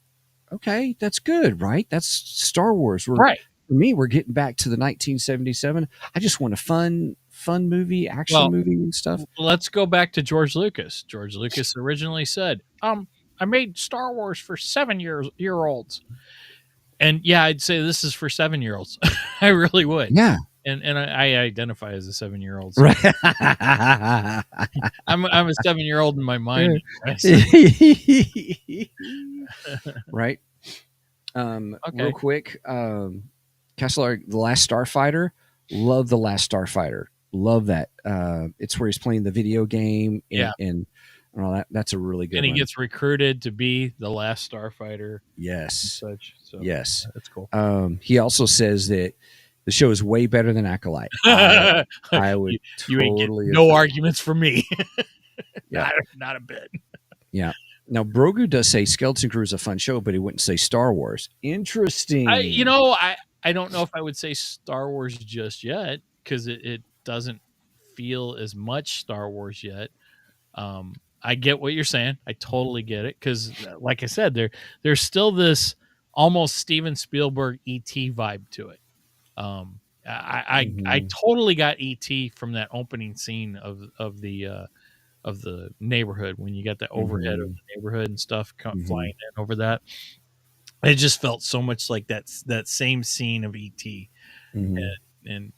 Speaker 1: "Okay, that's good, right? That's Star Wars."
Speaker 3: Right.
Speaker 1: For me, we're getting back to the 1977. I just want a fun movie, action movie and stuff.
Speaker 3: Let's go back to George Lucas. George Lucas originally said, I made Star Wars for 7-year-olds. And yeah, I'd say this is for 7-year-olds. I really would.
Speaker 1: Yeah.
Speaker 3: And I identify as a 7-year-old.
Speaker 1: So. Right.
Speaker 3: I'm a 7-year-old in my mind.
Speaker 1: Right.
Speaker 3: Okay.
Speaker 1: Real quick, Kessler, The Last Starfighter. Love The Last Starfighter. Love that. It's where he's playing the video game and all that. That's a really good one.
Speaker 3: And he gets recruited to be the last Starfighter.
Speaker 1: Yes.
Speaker 3: Such. So,
Speaker 1: yes.
Speaker 3: That's cool.
Speaker 1: He also says that the show is way better than Acolyte. I would
Speaker 3: you
Speaker 1: totally
Speaker 3: ain't get
Speaker 1: agree.
Speaker 3: no arguments from me.
Speaker 1: Yeah.
Speaker 3: Not a bit.
Speaker 1: Yeah. Now, Brogu does say Skeleton Crew is a fun show, but he wouldn't say Star Wars. Interesting.
Speaker 3: I don't know if I would say Star Wars just yet because it doesn't feel as much Star Wars yet. I get what you're saying. I totally get it because, like I said, there's still this almost Steven Spielberg E.T. vibe to it. I totally got E.T. from that opening scene of the neighborhood when you got the overhead of the neighborhood and stuff flying in over that. It just felt so much like that same scene of E.T. And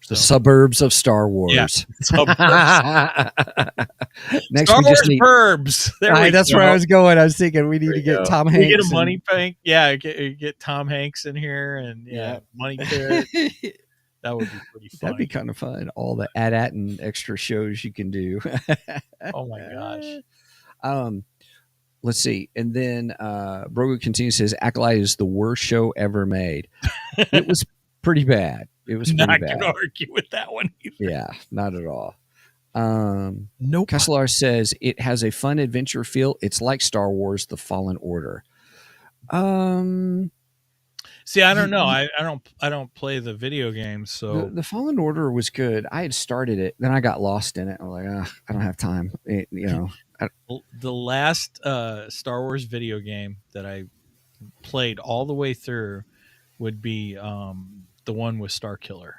Speaker 1: the suburbs of Star Wars.
Speaker 3: Yeah,
Speaker 1: Next,
Speaker 3: Star
Speaker 1: we just
Speaker 3: Wars
Speaker 1: need
Speaker 3: burbs.
Speaker 1: That's where I was going. I was thinking we need to get Tom Hanks.
Speaker 3: Get a money bank. Yeah, get Tom Hanks in here and money pit. That would be pretty fun.
Speaker 1: That'd be kind of fun. All the AT-AT and extra shows you can do.
Speaker 3: Oh my gosh.
Speaker 1: Let's see. And then Brogu continues, says Acolyte is the worst show ever made. It was pretty bad. It was pretty
Speaker 3: not
Speaker 1: bad.
Speaker 3: Not going to argue with that one either.
Speaker 1: Yeah, not at all.
Speaker 3: Nope.
Speaker 1: Kessler says it has a fun adventure feel. It's like Star Wars: The Fallen Order.
Speaker 3: See, I don't know. I don't play the video games, so
Speaker 1: the Fallen Order was good. I had started it, then I got lost in it. I was like, I don't have time. I
Speaker 3: The last Star Wars video game that I played all the way through would be the one with Star Killer.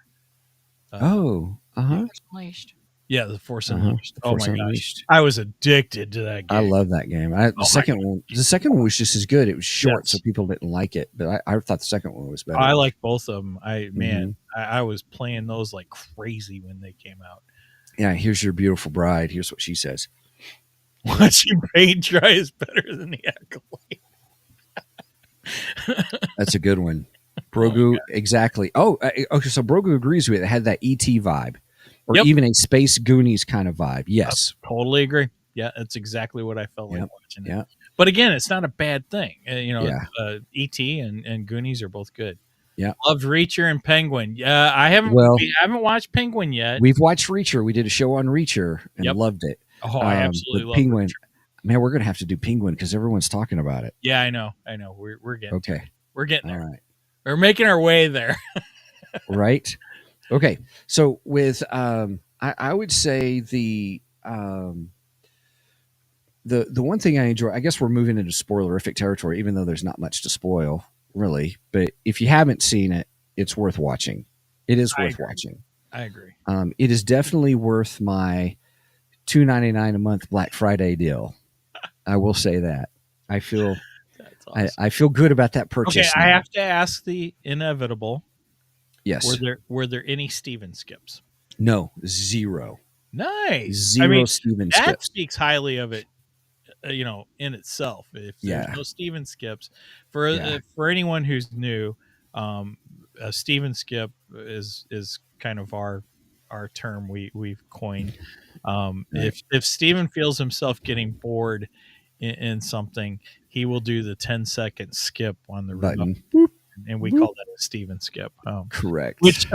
Speaker 1: Oh,
Speaker 5: Force Unleashed.
Speaker 3: Yeah, the Force Unleashed. Oh
Speaker 1: Force
Speaker 3: my gosh,
Speaker 1: Unleashed.
Speaker 3: I was addicted to that game.
Speaker 1: I love that game. The
Speaker 3: my
Speaker 1: second one, the second one was just as good. It was short,
Speaker 3: Yes.
Speaker 1: so people didn't like it. But I thought the second one was better.
Speaker 3: I like both of them.
Speaker 1: Mm-hmm.
Speaker 3: I was playing those like crazy when they came out.
Speaker 1: Yeah, here's your beautiful bride. Here's what she says.
Speaker 3: Watching paint dry is better than the accolade.
Speaker 1: That's a good one. Brogu, exactly. Oh, okay. So Brogu agrees with it. It had that ET vibe, or
Speaker 3: Yep.
Speaker 1: even a Space Goonies kind of vibe. Yes.
Speaker 3: Totally agree. Yeah, that's exactly what I felt like
Speaker 1: Yep.
Speaker 3: watching it.
Speaker 1: Yeah.
Speaker 3: But again, it's not a bad thing.
Speaker 1: Yeah.
Speaker 3: E.T. and Goonies are both good.
Speaker 1: Yeah.
Speaker 3: Loved Reacher and Penguin. Yeah, we haven't watched Penguin yet.
Speaker 1: We've watched Reacher. We did a show on Reacher and
Speaker 3: Yep.
Speaker 1: loved it.
Speaker 3: Oh, I absolutely
Speaker 1: but
Speaker 3: love
Speaker 1: Penguin.
Speaker 3: Reacher.
Speaker 1: Man, we're gonna have to do Penguin because everyone's talking about it.
Speaker 3: Yeah, I know. We're getting
Speaker 1: Okay.
Speaker 3: we're getting
Speaker 1: All
Speaker 3: there.
Speaker 1: right.
Speaker 3: We're making our way there.
Speaker 1: Right. Okay. So with I would say the one thing I enjoy, I guess we're moving into spoilerific territory, even though there's not much to spoil, really. But if you haven't seen it, it's worth watching. It is worth watching.
Speaker 3: I agree.
Speaker 1: It is definitely worth my $2.99 a month Black Friday deal. I will say that. I feel
Speaker 3: That's awesome.
Speaker 1: I feel good about that purchase.
Speaker 3: Okay, I
Speaker 1: now.
Speaker 3: have to ask the inevitable.
Speaker 1: Yes.
Speaker 3: Were there any Steven skips?
Speaker 1: No. Zero.
Speaker 3: Nice.
Speaker 1: Zero Steven
Speaker 3: that
Speaker 1: skips.
Speaker 3: speaks highly of it, in itself. If there's no Steven skips, for anyone who's new, a Steven skip is kind of our term we've coined. If Steven feels himself getting bored in something, he will do the 10-second skip on the
Speaker 1: button,
Speaker 3: remote, and we call that a Steven skip.
Speaker 1: Correct.
Speaker 3: Which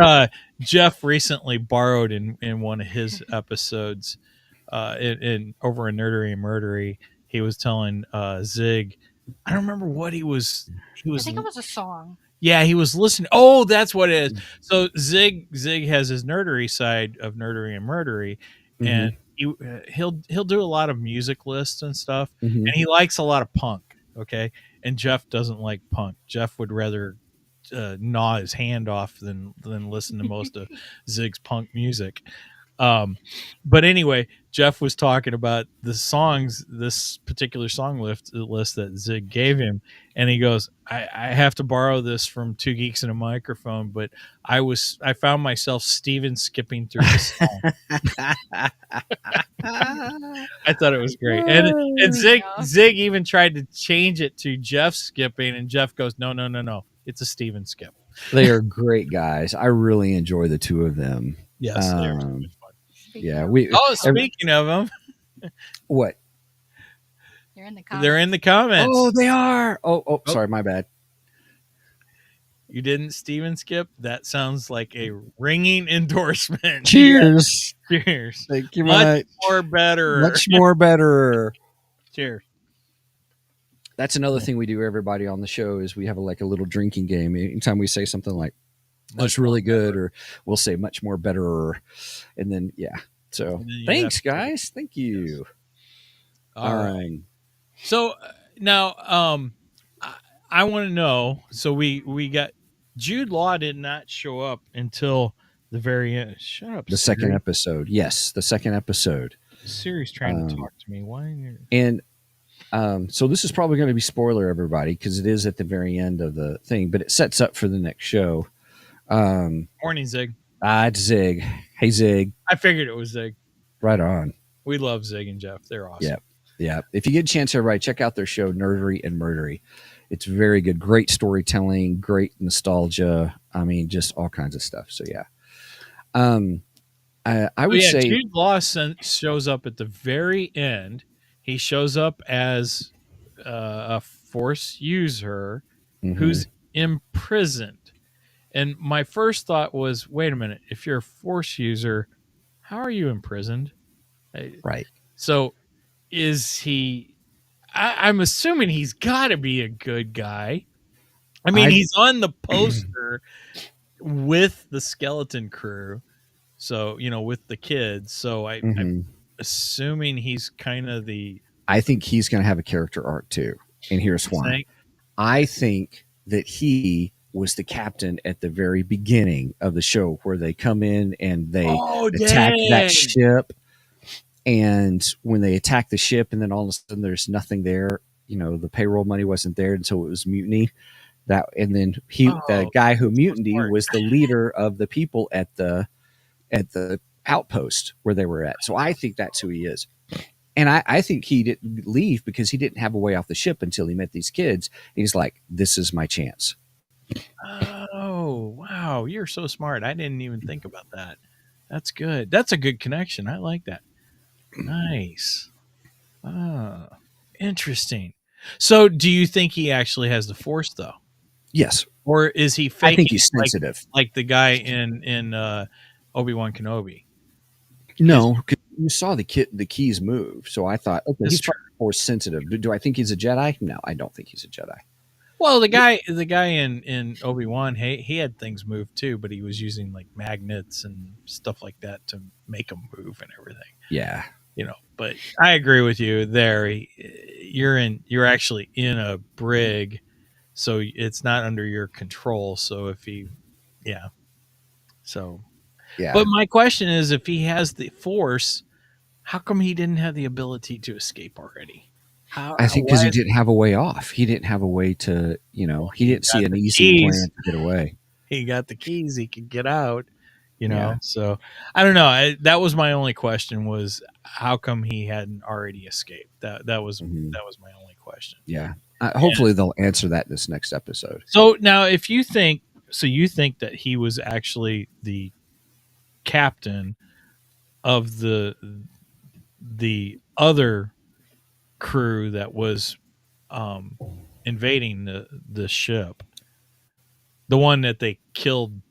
Speaker 3: Jeff recently borrowed in one of his episodes, in over in Nerdery and Murdery. He was telling Zig, I don't remember what he was.
Speaker 5: I think it was a song.
Speaker 3: Yeah, he was listening. Oh, that's what it is. So Zig has his nerdery side of Nerdery and Murdery, and he'll do a lot of music lists and stuff, and he likes a lot of punk. Okay, and Jeff doesn't like punk. Jeff would rather gnaw his hand off than listen to most of Zig's punk music. But anyway, Jeff was talking about the songs, this particular song list that Zig gave him, and he goes, I have to borrow this from Two Geeks and a Microphone, but I found myself Steven skipping through the song. I thought it was great. And Zig even tried to change it to Jeff skipping, and Jeff goes, No. It's a Steven skip.
Speaker 1: They are great guys. I really enjoy the two of them.
Speaker 3: Yes, they're so much fun.
Speaker 1: Yeah,
Speaker 3: speaking of them,
Speaker 1: what?
Speaker 5: They're in the comments.
Speaker 3: They're in the comments.
Speaker 1: Oh, they are. Oh, sorry, my bad.
Speaker 3: You didn't Steven skip? That sounds like a ringing endorsement.
Speaker 1: Cheers.
Speaker 3: Cheers.
Speaker 1: Thank you
Speaker 3: much. More better.
Speaker 1: Much more better.
Speaker 3: Cheers.
Speaker 1: That's another thing we do, everybody, on the show is we have a little drinking game. Anytime we say something like, that's really good, or we'll say much more better, and then so thanks guys, thank you.
Speaker 3: Yes. All right. So now I want to know, so we got Jude Law did not show up until the very end. Shut up.
Speaker 1: The second episode. Yes, the second episode.
Speaker 3: Siri's trying to talk to me. Why?
Speaker 1: And so this is probably going to be spoiler, everybody, because it is at the very end of the thing, but it sets up for the next show.
Speaker 3: Morning, Zig.
Speaker 1: It's Zig. Hey, Zig.
Speaker 3: I figured it was Zig.
Speaker 1: Right on.
Speaker 3: We love Zig and Jeff. They're awesome.
Speaker 1: Yeah. If you get a chance, everybody, check out their show, Nerdery and Murdery. It's very good. Great storytelling, great nostalgia. I mean, just all kinds of stuff. So, yeah. I would say
Speaker 3: Jude Law shows up at the very end. He shows up as a Force user who's imprisoned. And my first thought was, wait a minute, if you're a Force user, how are you imprisoned?
Speaker 1: Right.
Speaker 3: So is he... I'm assuming he's got to be a good guy. I mean, he's on the poster with the skeleton crew. So, with the kids. So assuming he's kind of the
Speaker 1: I think he's going to have a character arc too, and here's why.
Speaker 3: thing.
Speaker 1: I think that he was the captain at the very beginning of the show, where they come in and they attack that ship. And when they attack the ship, and then all of a sudden there's nothing there, the payroll money wasn't there, and so it was mutiny. And then the guy who mutinied was the leader of the people at the outpost where they were at. So I think that's who he is. And I think he didn't leave because he didn't have a way off the ship until he met these kids. And he's like, this is my chance.
Speaker 3: Oh, wow. You're so smart. I didn't even think about that. That's good. That's a good connection. I like that. Nice. Interesting. So do you think he actually has the Force, though?
Speaker 1: Yes.
Speaker 3: Or is he faking?
Speaker 1: I think he's sensitive.
Speaker 3: Like the guy in Obi-Wan Kenobi.
Speaker 1: No, because you saw the keys move. So I thought, okay, he's Force sensitive. Do I think he's a Jedi? No, I don't think he's a Jedi.
Speaker 3: Well, the guy in Obi-Wan, he had things move too, but he was using like magnets and stuff like that to make them move and everything.
Speaker 1: Yeah.
Speaker 3: But I agree with you there. You're actually in a brig, so it's not under your control. So But my question is, if he has the Force, how come he didn't have the ability to escape already?
Speaker 1: I think because he didn't have a way off. He didn't have a way to, he didn't see an easy plan to get away.
Speaker 3: He got the keys. He could get out, Yeah. So I don't know. That was my only question, was how come he hadn't already escaped? That was my only question.
Speaker 1: Yeah. Hopefully they'll answer that this next episode.
Speaker 3: So now you think that he was actually the captain of the other crew that was invading the ship, the one that they killed.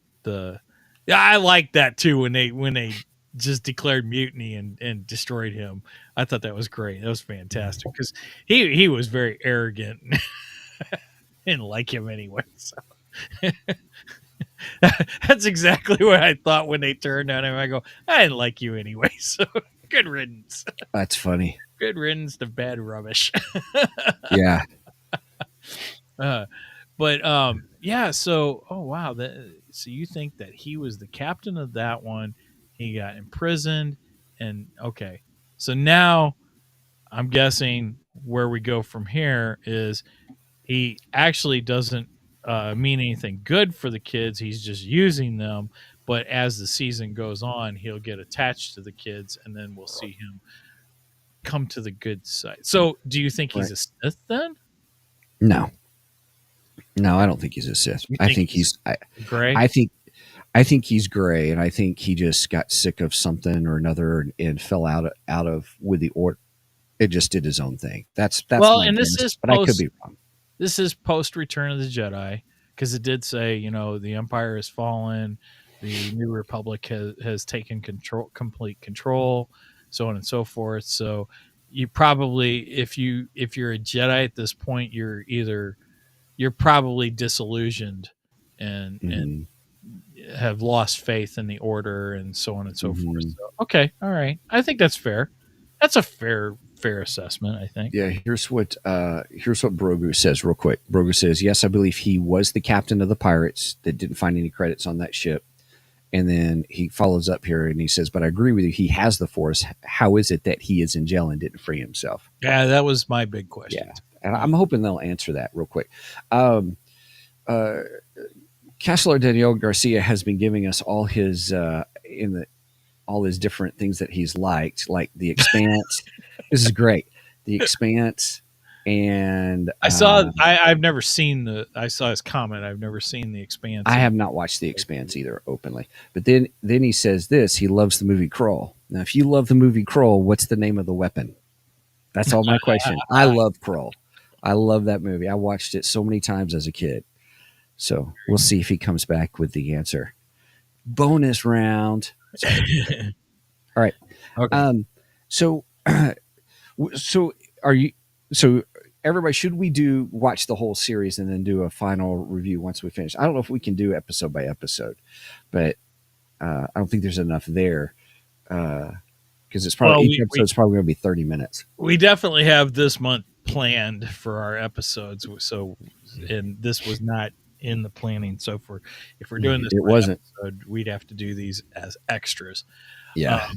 Speaker 3: I like that too, when they just declared mutiny and destroyed him. I thought that was great. That was fantastic, because he was very arrogant. Didn't like him anyway, so that's exactly what I thought when they turned on him. I go, I didn't like you anyway, so good riddance.
Speaker 1: That's funny.
Speaker 3: Good riddance to bad rubbish.
Speaker 1: Yeah.
Speaker 3: So wow, so you think that he was the captain of that one? He got imprisoned, and okay, so now I'm guessing where we go from here is he actually doesn't mean anything good for the kids. He's just using them, but as the season goes on, he'll get attached to the kids, and then we'll see him come to the good side. So do you think he's a Sith then?
Speaker 1: No, I don't think he's a Sith. I think he's
Speaker 3: gray.
Speaker 1: I think he's gray, and I think he just got sick of something or another and fell out of with the order. It just did his own thing. That's
Speaker 3: well, and this is,
Speaker 1: but I could be wrong.
Speaker 3: This is post Return of the Jedi, because it did say, the Empire has fallen, the New Republic has taken complete control, so on and so forth. So you probably, if you're a Jedi at this point, you're probably disillusioned and have lost faith in the Order, and so on and so forth. So, okay, all right, I think that's fair. That's a fair assessment, I think.
Speaker 1: Yeah, here's what Brogu says real quick. Brogu says, yes, I believe he was the captain of the pirates that didn't find any credits on that ship. And then he follows up here and he says, but I agree with you, he has the Force. How is it that he is in jail and didn't free himself?
Speaker 3: Yeah, that was my big question.
Speaker 1: Yeah, and I'm hoping they'll answer that real quick. Kessler Daniel Garcia has been giving us all his all his different things that he's liked, like The Expanse. This is great. The Expanse, and
Speaker 3: I saw. I've never seen I saw his comment. I've never seen The Expanse.
Speaker 1: I have not watched The Expanse either openly. But then he says this. He loves the movie Krull. Now, if you love the movie Krull, what's the name of the weapon? That's all my question. I love Krull. I love that movie. I watched it so many times as a kid. So we'll see if he comes back with the answer. Bonus round. All right.
Speaker 3: Okay.
Speaker 1: So are you? So everybody, should we watch the whole series and then do a final review once we finish? I don't know if we can do episode by episode, but I don't think there's enough there. because it's probably
Speaker 3: Well,
Speaker 1: each episode's probably going to be 30 minutes.
Speaker 3: We definitely have this month planned for our episodes. So, and this was not in the planning. So if we're doing this,
Speaker 1: It wasn't.
Speaker 3: episode, we'd have to do these as extras.
Speaker 1: Yeah.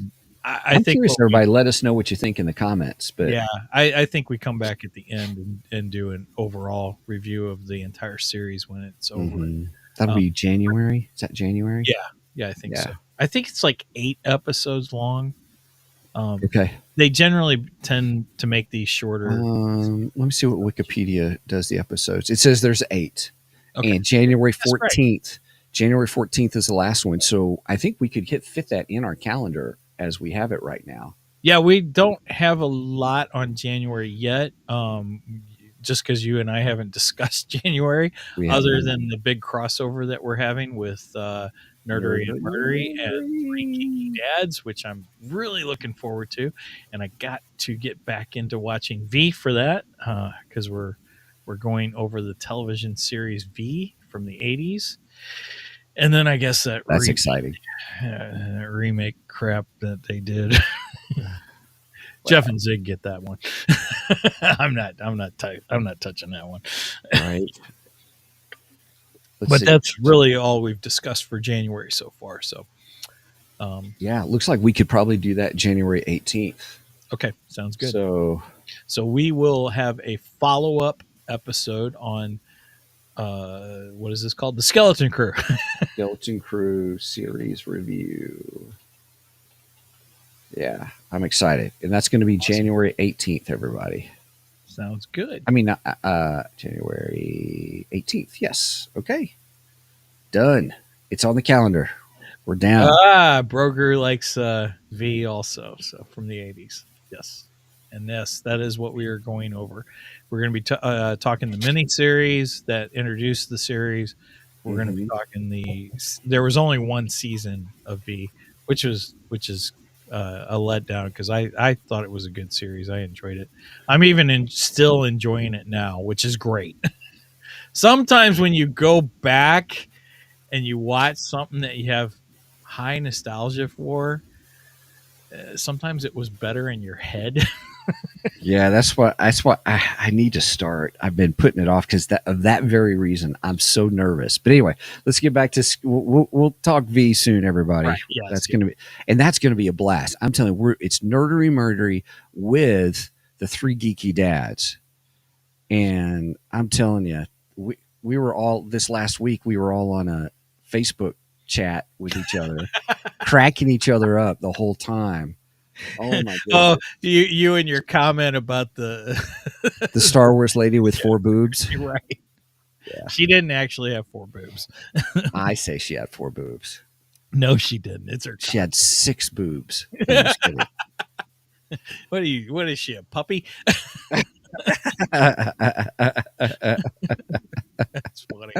Speaker 3: I
Speaker 1: I'm
Speaker 3: think
Speaker 1: curious, everybody. Let us know what you think in the comments. But
Speaker 3: yeah, I think we come back at the end and do an overall review of the entire series when it's over.
Speaker 1: That'll be January. Is that January?
Speaker 3: Yeah, I think so. I think it's like 8 episodes long.
Speaker 1: Okay.
Speaker 3: They generally tend to make these shorter.
Speaker 1: Let me see what Wikipedia does the episodes. It says there's 8.
Speaker 3: Okay.
Speaker 1: And January 14th. January 14th is the last one. So I think we could fit that in our calendar as we have it right now.
Speaker 3: Yeah, we don't have a lot on January yet. Just because you and I haven't discussed January, other than the big crossover that we're having with Nerdery and Murdery and 3 Geeky Dads, which I'm really looking forward to. And I got to get back into watching V for that because we're going over the television series V from the 80s. And then I guess that's
Speaker 1: exciting.
Speaker 3: Remake crap that they did. Jeff and Zig get that one. I'm not touching that one.
Speaker 1: Right.
Speaker 3: But that's really all we've discussed for January so far. So,
Speaker 1: yeah, it looks like we could probably do that January 18th.
Speaker 3: Okay, sounds good.
Speaker 1: So
Speaker 3: we will have a follow-up episode on what is this called? The Skeleton Crew.
Speaker 1: Skeleton Crew series review. Yeah, I'm excited. And that's going to be January 18th, everybody.
Speaker 3: Sounds good.
Speaker 1: I mean, January 18th. Yes. Okay. Done. It's on the calendar. We're down.
Speaker 3: Broger likes V also, so from the 80s. Yes. And yes, that is what we are going over. We're going to be talking the mini-series that introduced the series. We're going to be talking there was only one season of V, which is a letdown because I thought it was a good series. I enjoyed it. I'm even still enjoying it now, which is great. Sometimes when you go back and you watch something that you have high nostalgia for, sometimes it was better in your head.
Speaker 1: Yeah, that's what I need to start. I've been putting it off because of that very reason. I'm so nervous. But anyway, let's get back to we'll talk V soon, everybody.
Speaker 3: Right, yes,
Speaker 1: that's gonna be a blast. I'm telling you, it's Nerdery Murdery with the 3 Geeky Dads, and I'm telling you, we were all this last week. We were all on a Facebook chat with each other, cracking each other up the whole time. Oh my goodness.
Speaker 3: Oh, you and your comment about the
Speaker 1: Star Wars lady with 4 boobs.
Speaker 3: Right.
Speaker 1: Yeah.
Speaker 3: She didn't actually have 4 boobs.
Speaker 1: I say she had 4 boobs.
Speaker 3: No, she didn't. It's her.
Speaker 1: She had 6 boobs. I'm just kidding.
Speaker 3: What is she, a puppy? That's funny.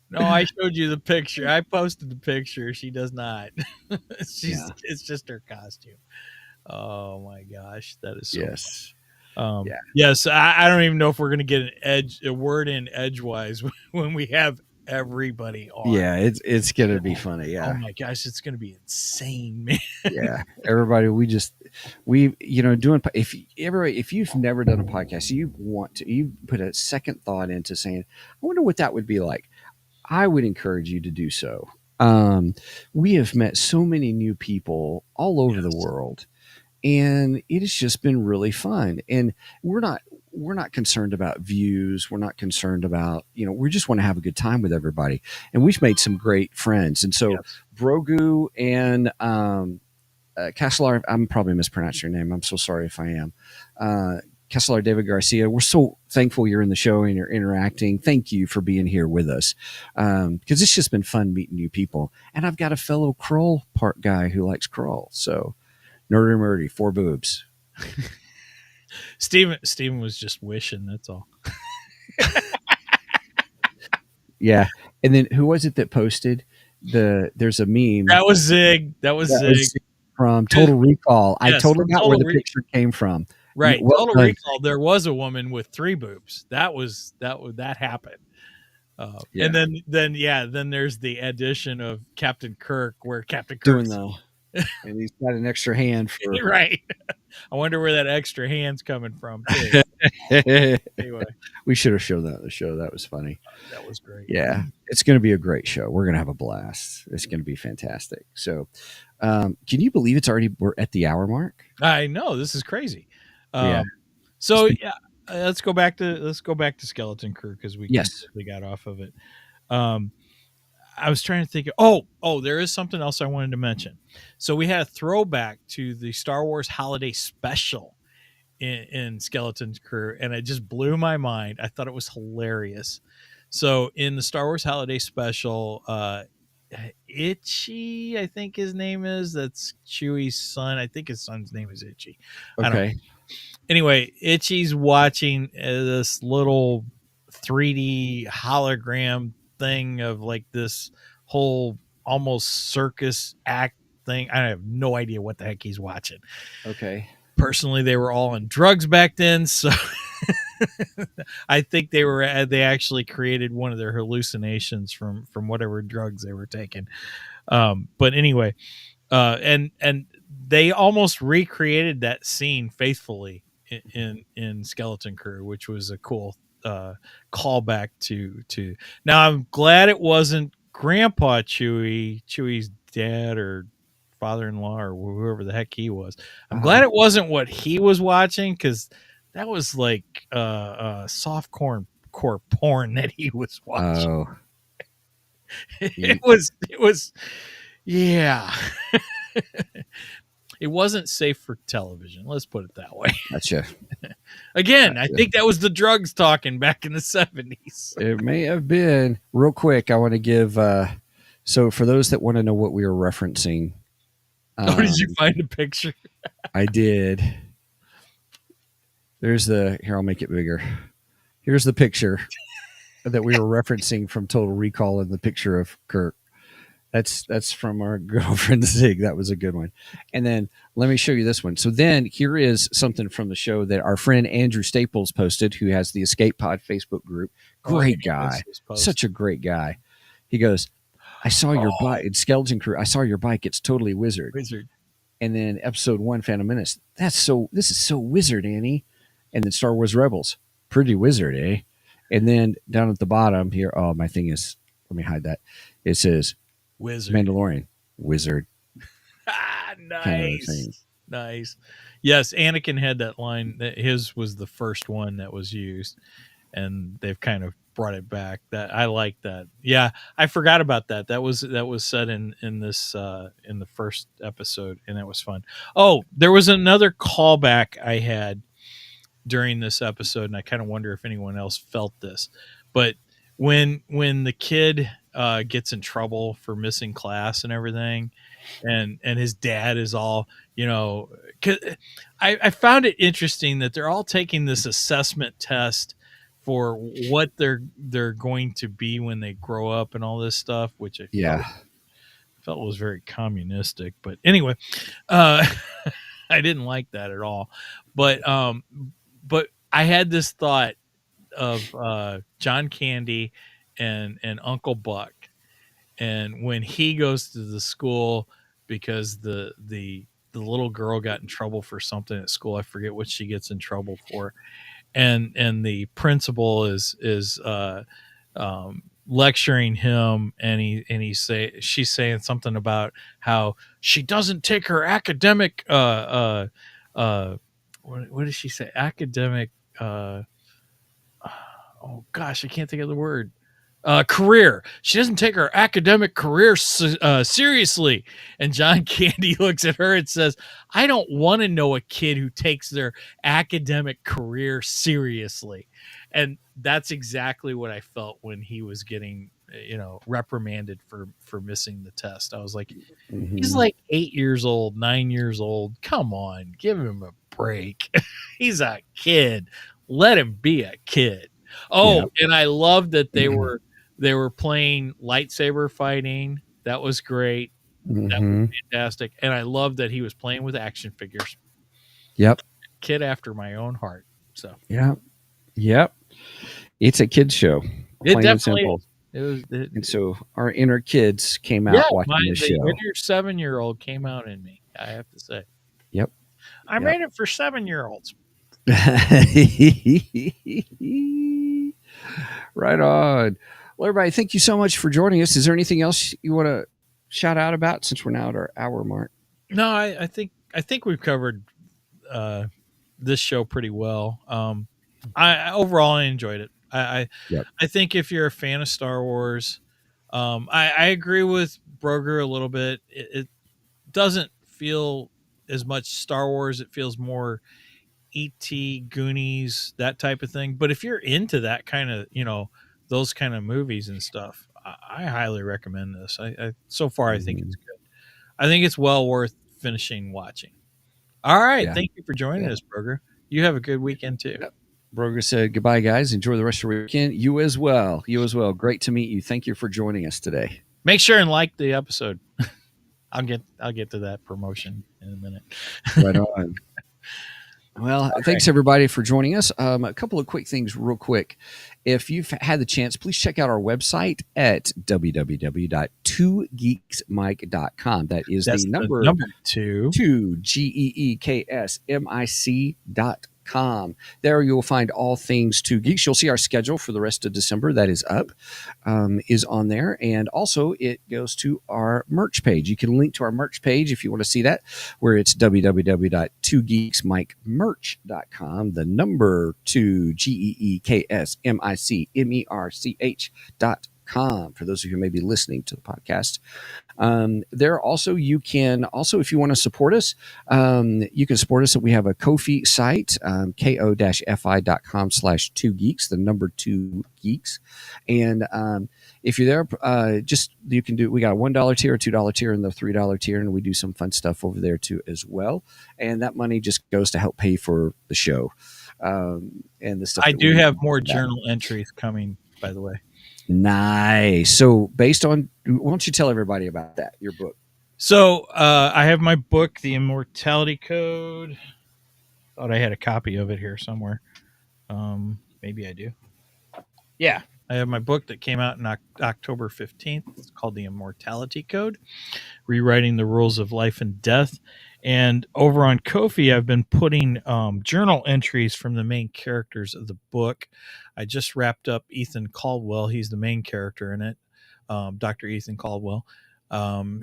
Speaker 3: No, I showed you the picture. I posted the picture. She does not. It's just her costume. Oh my gosh, that is so
Speaker 1: yes.
Speaker 3: Funny. Yes, I don't even know if we're gonna get a word in edgewise when we have everybody on.
Speaker 1: Yeah, it's gonna be funny. Yeah.
Speaker 3: Oh my gosh, it's gonna be insane, man.
Speaker 1: Yeah, everybody. Doing if you've never done a podcast, you put a second thought into saying, I wonder what that would be like. I would encourage you to do so. We have met so many new people all over the world, and it has just been really fun. And we're not concerned about views. We're not concerned about, we just want to have a good time with everybody. And we've made some great friends. And so Brogu and Castlar, I'm probably mispronouncing your name. I'm so sorry if I am. Castlar David Garcia, we're so thankful you're in the show and you're interacting. Thank you for being here with us. Because it's just been fun meeting new people. And I've got a fellow Kroll part guy who likes Kroll. So Nerdy Murdy, 4 boobs.
Speaker 3: Steven was just wishing, that's all.
Speaker 1: Yeah. And then who was it that posted there's a meme.
Speaker 3: That was Zig. That was Zig.
Speaker 1: From Total Recall.
Speaker 3: Yes,
Speaker 1: I totally got where the picture came from.
Speaker 3: Right.
Speaker 1: Well
Speaker 3: Total Recall, there was a woman with 3 boobs. That happened. And then there's the addition of Captain Kirk, where Captain Kirk
Speaker 1: doing and he's got an extra hand for.
Speaker 3: Right. I wonder where that extra hand's coming from too. Anyway,
Speaker 1: We should have shown that on the show. That was funny.
Speaker 3: that was great.
Speaker 1: Yeah, it's going to be a great show. We're going to have a blast. It's going to be fantastic. So, can you believe we're at the hour mark?
Speaker 3: I know, this is crazy.
Speaker 1: Yeah.
Speaker 3: So yeah, let's go back to Skeleton Crew because we
Speaker 1: Yes.
Speaker 3: completely got off of it. I was trying to think. There is something else I wanted to mention. So we had a throwback to the Star Wars Holiday Special in Skeleton Crew, and it just blew my mind. I thought it was hilarious. So in the Star Wars Holiday Special, Itchy, I think his name is. That's Chewie's son. I think his son's name is Itchy. I don't know.
Speaker 1: Okay.
Speaker 3: Anyway, Itchy's watching this little 3D hologram thing of like this whole almost circus act thing. I have no idea what the heck he's watching.
Speaker 1: Okay.
Speaker 3: Personally, they were all on drugs back then, so I think they actually created one of their hallucinations from whatever drugs they were taking. But anyway, and they almost recreated that scene faithfully in Skeleton Crew, which was a cool callback to. Now I'm glad it wasn't Grandpa Chewie's dad or father-in-law or whoever the heck he was. I'm glad it wasn't what he was watching, because that was like softcore porn that he was watching.
Speaker 1: Oh.
Speaker 3: It was yeah. It wasn't safe for television. Let's put it that way.
Speaker 1: Gotcha.
Speaker 3: Again, I think that was the drugs talking back in the 70s.
Speaker 1: It may have been. Real quick, I want to give. So for those that want to know what we were referencing,
Speaker 3: Did you find a picture?
Speaker 1: I did. Here, I'll make it bigger. Here's the picture that we were referencing from Total Recall, and the picture of Kirk. That's from our girlfriend Zig. That was a good one. And then let me show you this one. So then here is something from the show that our friend Andrew Staples posted, who has the Escape Pod Facebook group. Great guy. Such a great guy. He goes, I saw your bike in Skeleton Crew. I saw your bike. It's totally wizard. And then episode 1, Phantom Menace. This is so wizard, Annie. And then Star Wars Rebels. Pretty wizard, eh? And then down at the bottom here, my thing is, let me hide that. It says,
Speaker 3: Wizard.
Speaker 1: Mandalorian. Wizard.
Speaker 3: Nice.
Speaker 1: Kind of thing.
Speaker 3: Nice. Yes, Anakin had that line. His was the first one that was used, and they've kind of brought it back. That I like that. Yeah, I forgot about that. That was said in this in the first episode, and that was fun. Oh, there was another callback I had during this episode, and I kind of wonder if anyone else felt this, but when the kid gets in trouble for missing class and everything, and his dad is all, I found it interesting that they're all taking this assessment test for what they're going to be when they grow up and all this stuff, which I felt was very communistic. But anyway, I didn't like that at all. But I had this thought of John Candy and Uncle Buck, and when he goes to the school because the little girl got in trouble for something at school. I forget what she gets in trouble for, and the principal is lecturing him, and she's saying something about how she doesn't take her academic what does she say? Academic oh gosh, I can't think of the word. Career. She doesn't take her academic career seriously. And John Candy looks at her and says, I don't want to know a kid who takes their academic career seriously. And that's exactly what I felt when he was getting, reprimanded for missing the test. I was like, he's like 8 years old, 9 years old. Come on, give him a break. He's a kid. Let him be a kid. Oh, yeah. And I love that they were playing lightsaber fighting. That was great. That was fantastic. And I love that he was playing with action figures.
Speaker 1: Yep.
Speaker 3: Kid after my own heart. So
Speaker 1: Yep. It's a kid's show.
Speaker 3: It definitely
Speaker 1: And so our inner kids came
Speaker 3: yeah,
Speaker 1: out watching the
Speaker 3: the
Speaker 1: show.
Speaker 3: inner 7-year-old came out in me. I have to say.
Speaker 1: Yep.
Speaker 3: I made it for 7-year-olds.
Speaker 1: Right on. Well, everybody, thank you so much for joining us. Is there anything else you want to shout out about since we're now at our hour mark?
Speaker 3: No, I think we've covered this show pretty well. I overall I enjoyed it.
Speaker 1: Yep.
Speaker 3: I think if you're a fan of Star Wars, I agree with Broger a little bit. It doesn't feel as much Star Wars. It feels more E.T., Goonies, that type of thing. But if you're into that kind of, those kind of movies and stuff, I highly recommend this. So far, I think it's good. I think it's well worth finishing watching. All right.
Speaker 1: Yeah.
Speaker 3: Thank you for joining us, Broger. You have a good weekend too.
Speaker 1: Yep. Broger said goodbye, guys. Enjoy the rest of your weekend. You as well. You as well. Great to meet you. Thank you for joining us today.
Speaker 3: Make sure and like the episode. I'll get to that promotion in a minute.
Speaker 1: Right on. Well, thanks everybody for joining us. A couple of quick things real quick. If you've had the chance, please check out our website at www.twogeeksmic.com. That's the number
Speaker 3: 2
Speaker 1: GEEKSMIC.com. There you'll find all things Two Geeks. You'll see our schedule for the rest of December that is up, is on there. And also it goes to our merch page. You can link to our merch page if you want to see that, where it's www.twogeeksmicmerch.com, the number 2 GEEKSMICMERCH.com. For those of you who may be listening to the podcast. There also, you can also, if you want to support us, you can support us. We have a Ko-fi site, ko-fi.com/2geeks, the number 2 geeks. And if you're there, you can do, we got a $1 tier, a $2 tier, and the $3 tier, and we do some fun stuff over there too as well. And that money just goes to help pay for the show. And the stuff
Speaker 3: I do have more journal entries coming, by the way.
Speaker 1: Nice. So based on, why don't you tell everybody about that, your book?
Speaker 3: So I have my book, The Immortality Code. Thought I had a copy of it here somewhere. Maybe I do. Yeah, I have my book that came out in October 15th. It's called The Immortality Code, Rewriting the Rules of Life and Death. And over on Ko-fi, I've been putting journal entries from the main characters of the book. I just wrapped up Ethan Caldwell. He's the main character in it, Dr. Ethan Caldwell.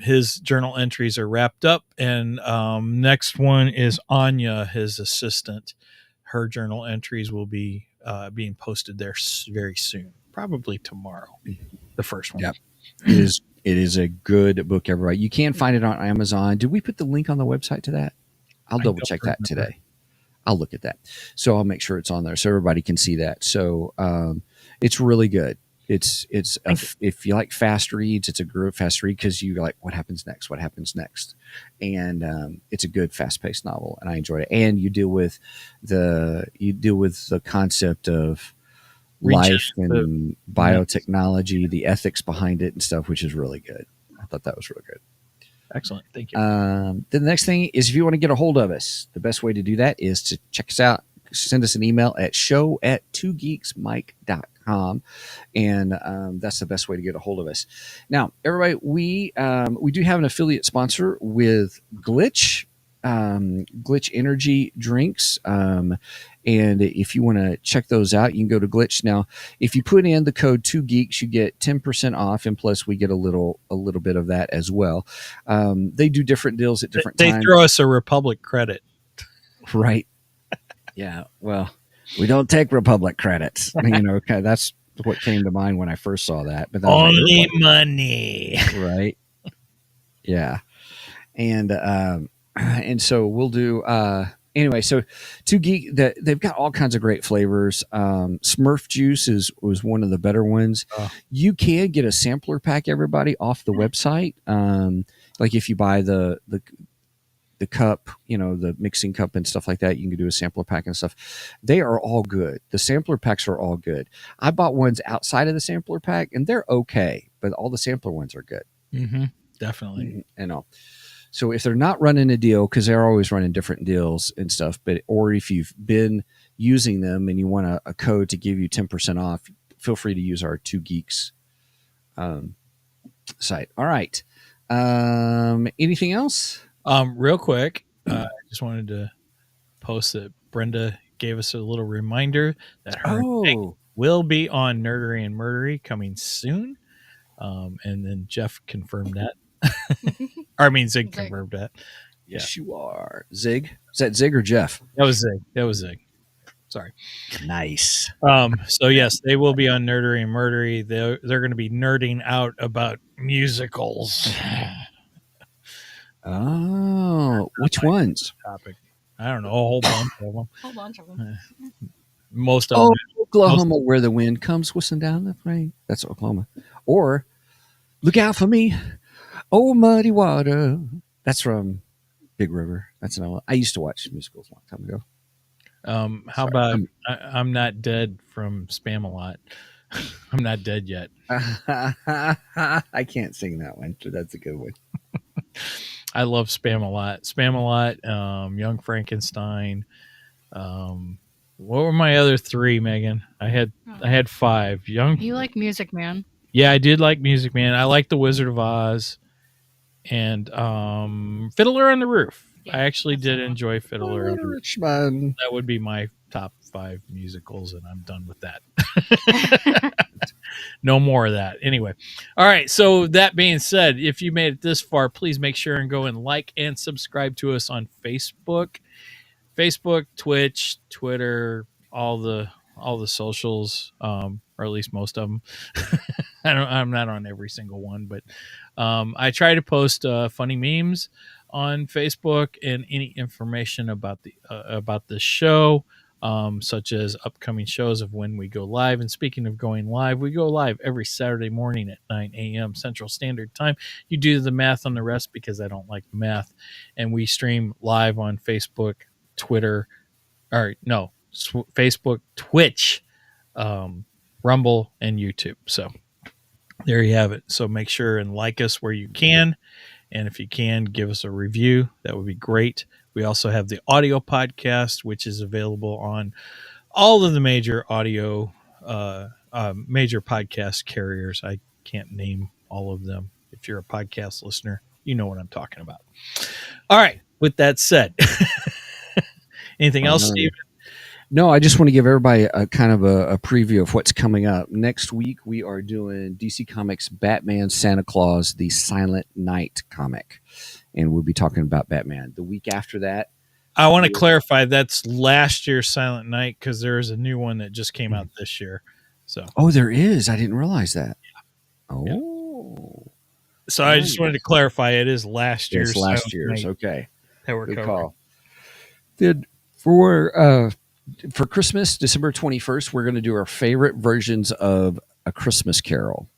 Speaker 3: His journal entries are wrapped up. And next one is Anya, his assistant. Her journal entries will be being posted there very soon, probably tomorrow, the first one.
Speaker 1: Yep. It is a good book, everybody. You can find it on Amazon. Did we put the link on the website to that? I'll double check that today. I'll look at that. So I'll make sure it's on there so everybody can see that. So it's really good. If you like fast reads, it's a good fast read because you're like, what happens next? What happens next? And it's a good fast paced novel, and I enjoyed it. And you deal with the concept of life and biotechnology, the ethics behind it and stuff, which is really good. I thought that was really good.
Speaker 3: Excellent. Thank you.
Speaker 1: Then the next thing is, if you want to get a hold of us, the best way to do that is to check us out. Send us an email at show@twogeeksmic.com. And that's the best way to get a hold of us. Now, everybody, we do have an affiliate sponsor with Glitch Energy Drinks. And if you want to check those out, you can go to Glitch. Now, if you put in the code 2geeks, you get 10% off, and plus we get a little bit of that as well. They do different deals at different times.
Speaker 3: They throw us a Republic credit.
Speaker 1: Right. Yeah. Well, we don't take Republic credits. Okay, that's what came to mind when I first saw that. But
Speaker 3: only money.
Speaker 1: Right. Yeah. And so we'll do anyway, so they've got all kinds of great flavors. Smurf juice was one of the better ones. You can get a sampler pack, everybody, off the website. Like if you buy the cup, the mixing cup and stuff like that, you can do a sampler pack and stuff. They are all good. The sampler packs are all good. I bought ones outside of the sampler pack, and they're okay, but all the sampler ones are good.
Speaker 3: Mm-hmm. Definitely.
Speaker 1: So if they're not running a deal, because they're always running different deals and stuff, or if you've been using them and you want a code to give you 10% off, feel free to use our 2 Geeks site. All right. Anything else?
Speaker 3: Real quick, I just wanted to post that Brenda gave us a little reminder that her
Speaker 1: Oh,
Speaker 3: will be on Nerdery and Murdery coming soon. And then Jeff confirmed that. Or, I mean, Zig confirmed that.
Speaker 1: yes, you are. Zig? Is that Zig or Jeff?
Speaker 3: That was Zig. That was Zig. Sorry.
Speaker 1: Nice.
Speaker 3: So yes, they will be on Nerdery and Murdery. They're going to be nerding out about musicals.
Speaker 1: Oh, which ones?
Speaker 3: Topic. I don't know, a whole bunch of them.
Speaker 5: Whole bunch of them.
Speaker 3: Most of
Speaker 1: Oh,
Speaker 3: them.
Speaker 1: Oklahoma, where the wind comes whistling down the rain. That's Oklahoma. Or look out for me, oh muddy water. That's from Big River. That's an. I used to watch musicals a long time ago.
Speaker 3: How about I'm Not Dead from Spam-A-Lot? I'm not dead yet.
Speaker 1: I can't sing that one. That's a good one.
Speaker 3: I love Spam-A-Lot. Spam-A-Lot, Young Frankenstein. What were my other three, Megan? I had five.
Speaker 5: You like Music Man?
Speaker 3: Yeah, I did like Music Man. I like The Wizard of Oz and Fiddler on the Roof.
Speaker 5: Yeah,
Speaker 3: I actually
Speaker 5: that's
Speaker 3: did
Speaker 5: the one.
Speaker 3: enjoy Fiddler on the Roof.
Speaker 1: Richmond.
Speaker 3: That would be my top 5 musicals, and I'm done with that. No more of that. Anyway. All right. So that being said, if you made it this far, please make sure and go and like and subscribe to us on Facebook, Twitch, Twitter, all the socials, or at least most of them. I'm not on every single one, but I try to post funny memes on Facebook and any information about the show, such as upcoming shows of when we go live. And speaking of going live, we go live every Saturday morning at 9 a.m. Central Standard Time. You do the math on the rest because I don't like math. And we stream live on Facebook, Twitter, Facebook, Twitch, Rumble, and YouTube. So there you have it. So make sure and like us where you can. And if you can, give us a review. That would be great. We also have the audio podcast, which is available on all of the major major podcast carriers. I can't name all of them. If you're a podcast listener, you know what I'm talking about. All right. With that said, anything else, Steve?
Speaker 1: No, I just want to give everybody a kind of a preview of what's coming up. Next week, we are doing DC Comics Batman Santa Claus, the Silent Night comic. And we'll be talking about Batman. The week after that,
Speaker 3: I want to clarify that's last year's Silent Night because there is a new one that just came out this year. So,
Speaker 1: there is. I didn't realize that.
Speaker 3: Yeah.
Speaker 1: Oh.
Speaker 3: Yeah. So I just wanted to clarify it is last year's.
Speaker 1: It's last year's. Okay.
Speaker 3: That we're
Speaker 1: Good
Speaker 3: covering.
Speaker 1: call. For Christmas, December 21st, we're going to do our favorite versions of A Christmas Carol.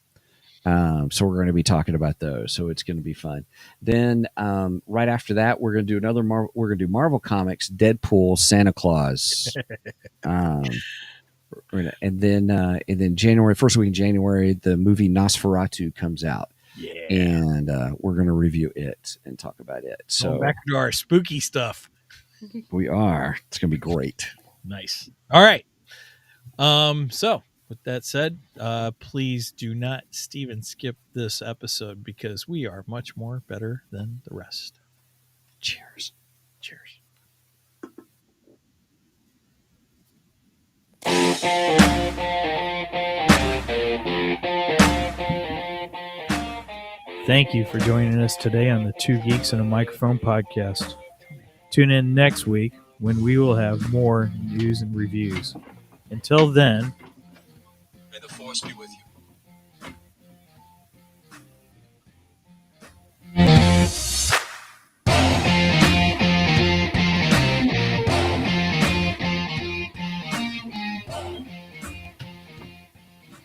Speaker 1: So we're going to be talking about those. So it's going to be fun. Then right after that, we're going to do another. We're going to do Marvel Comics, Deadpool, Santa Claus, and then January, first week in January, the movie Nosferatu comes out.
Speaker 3: Yeah,
Speaker 1: and we're going to review it and talk about it. So
Speaker 3: back to our spooky stuff.
Speaker 1: We are. It's going to be great.
Speaker 3: Nice. All right. So with that said, please do not skip this episode because we are much more better than the rest.
Speaker 1: Cheers.
Speaker 3: Cheers. Thank you for joining us today on the Two Geeks and a Microphone podcast. Tune in next week when we will have more news and reviews. Until then,
Speaker 2: may the force be with you.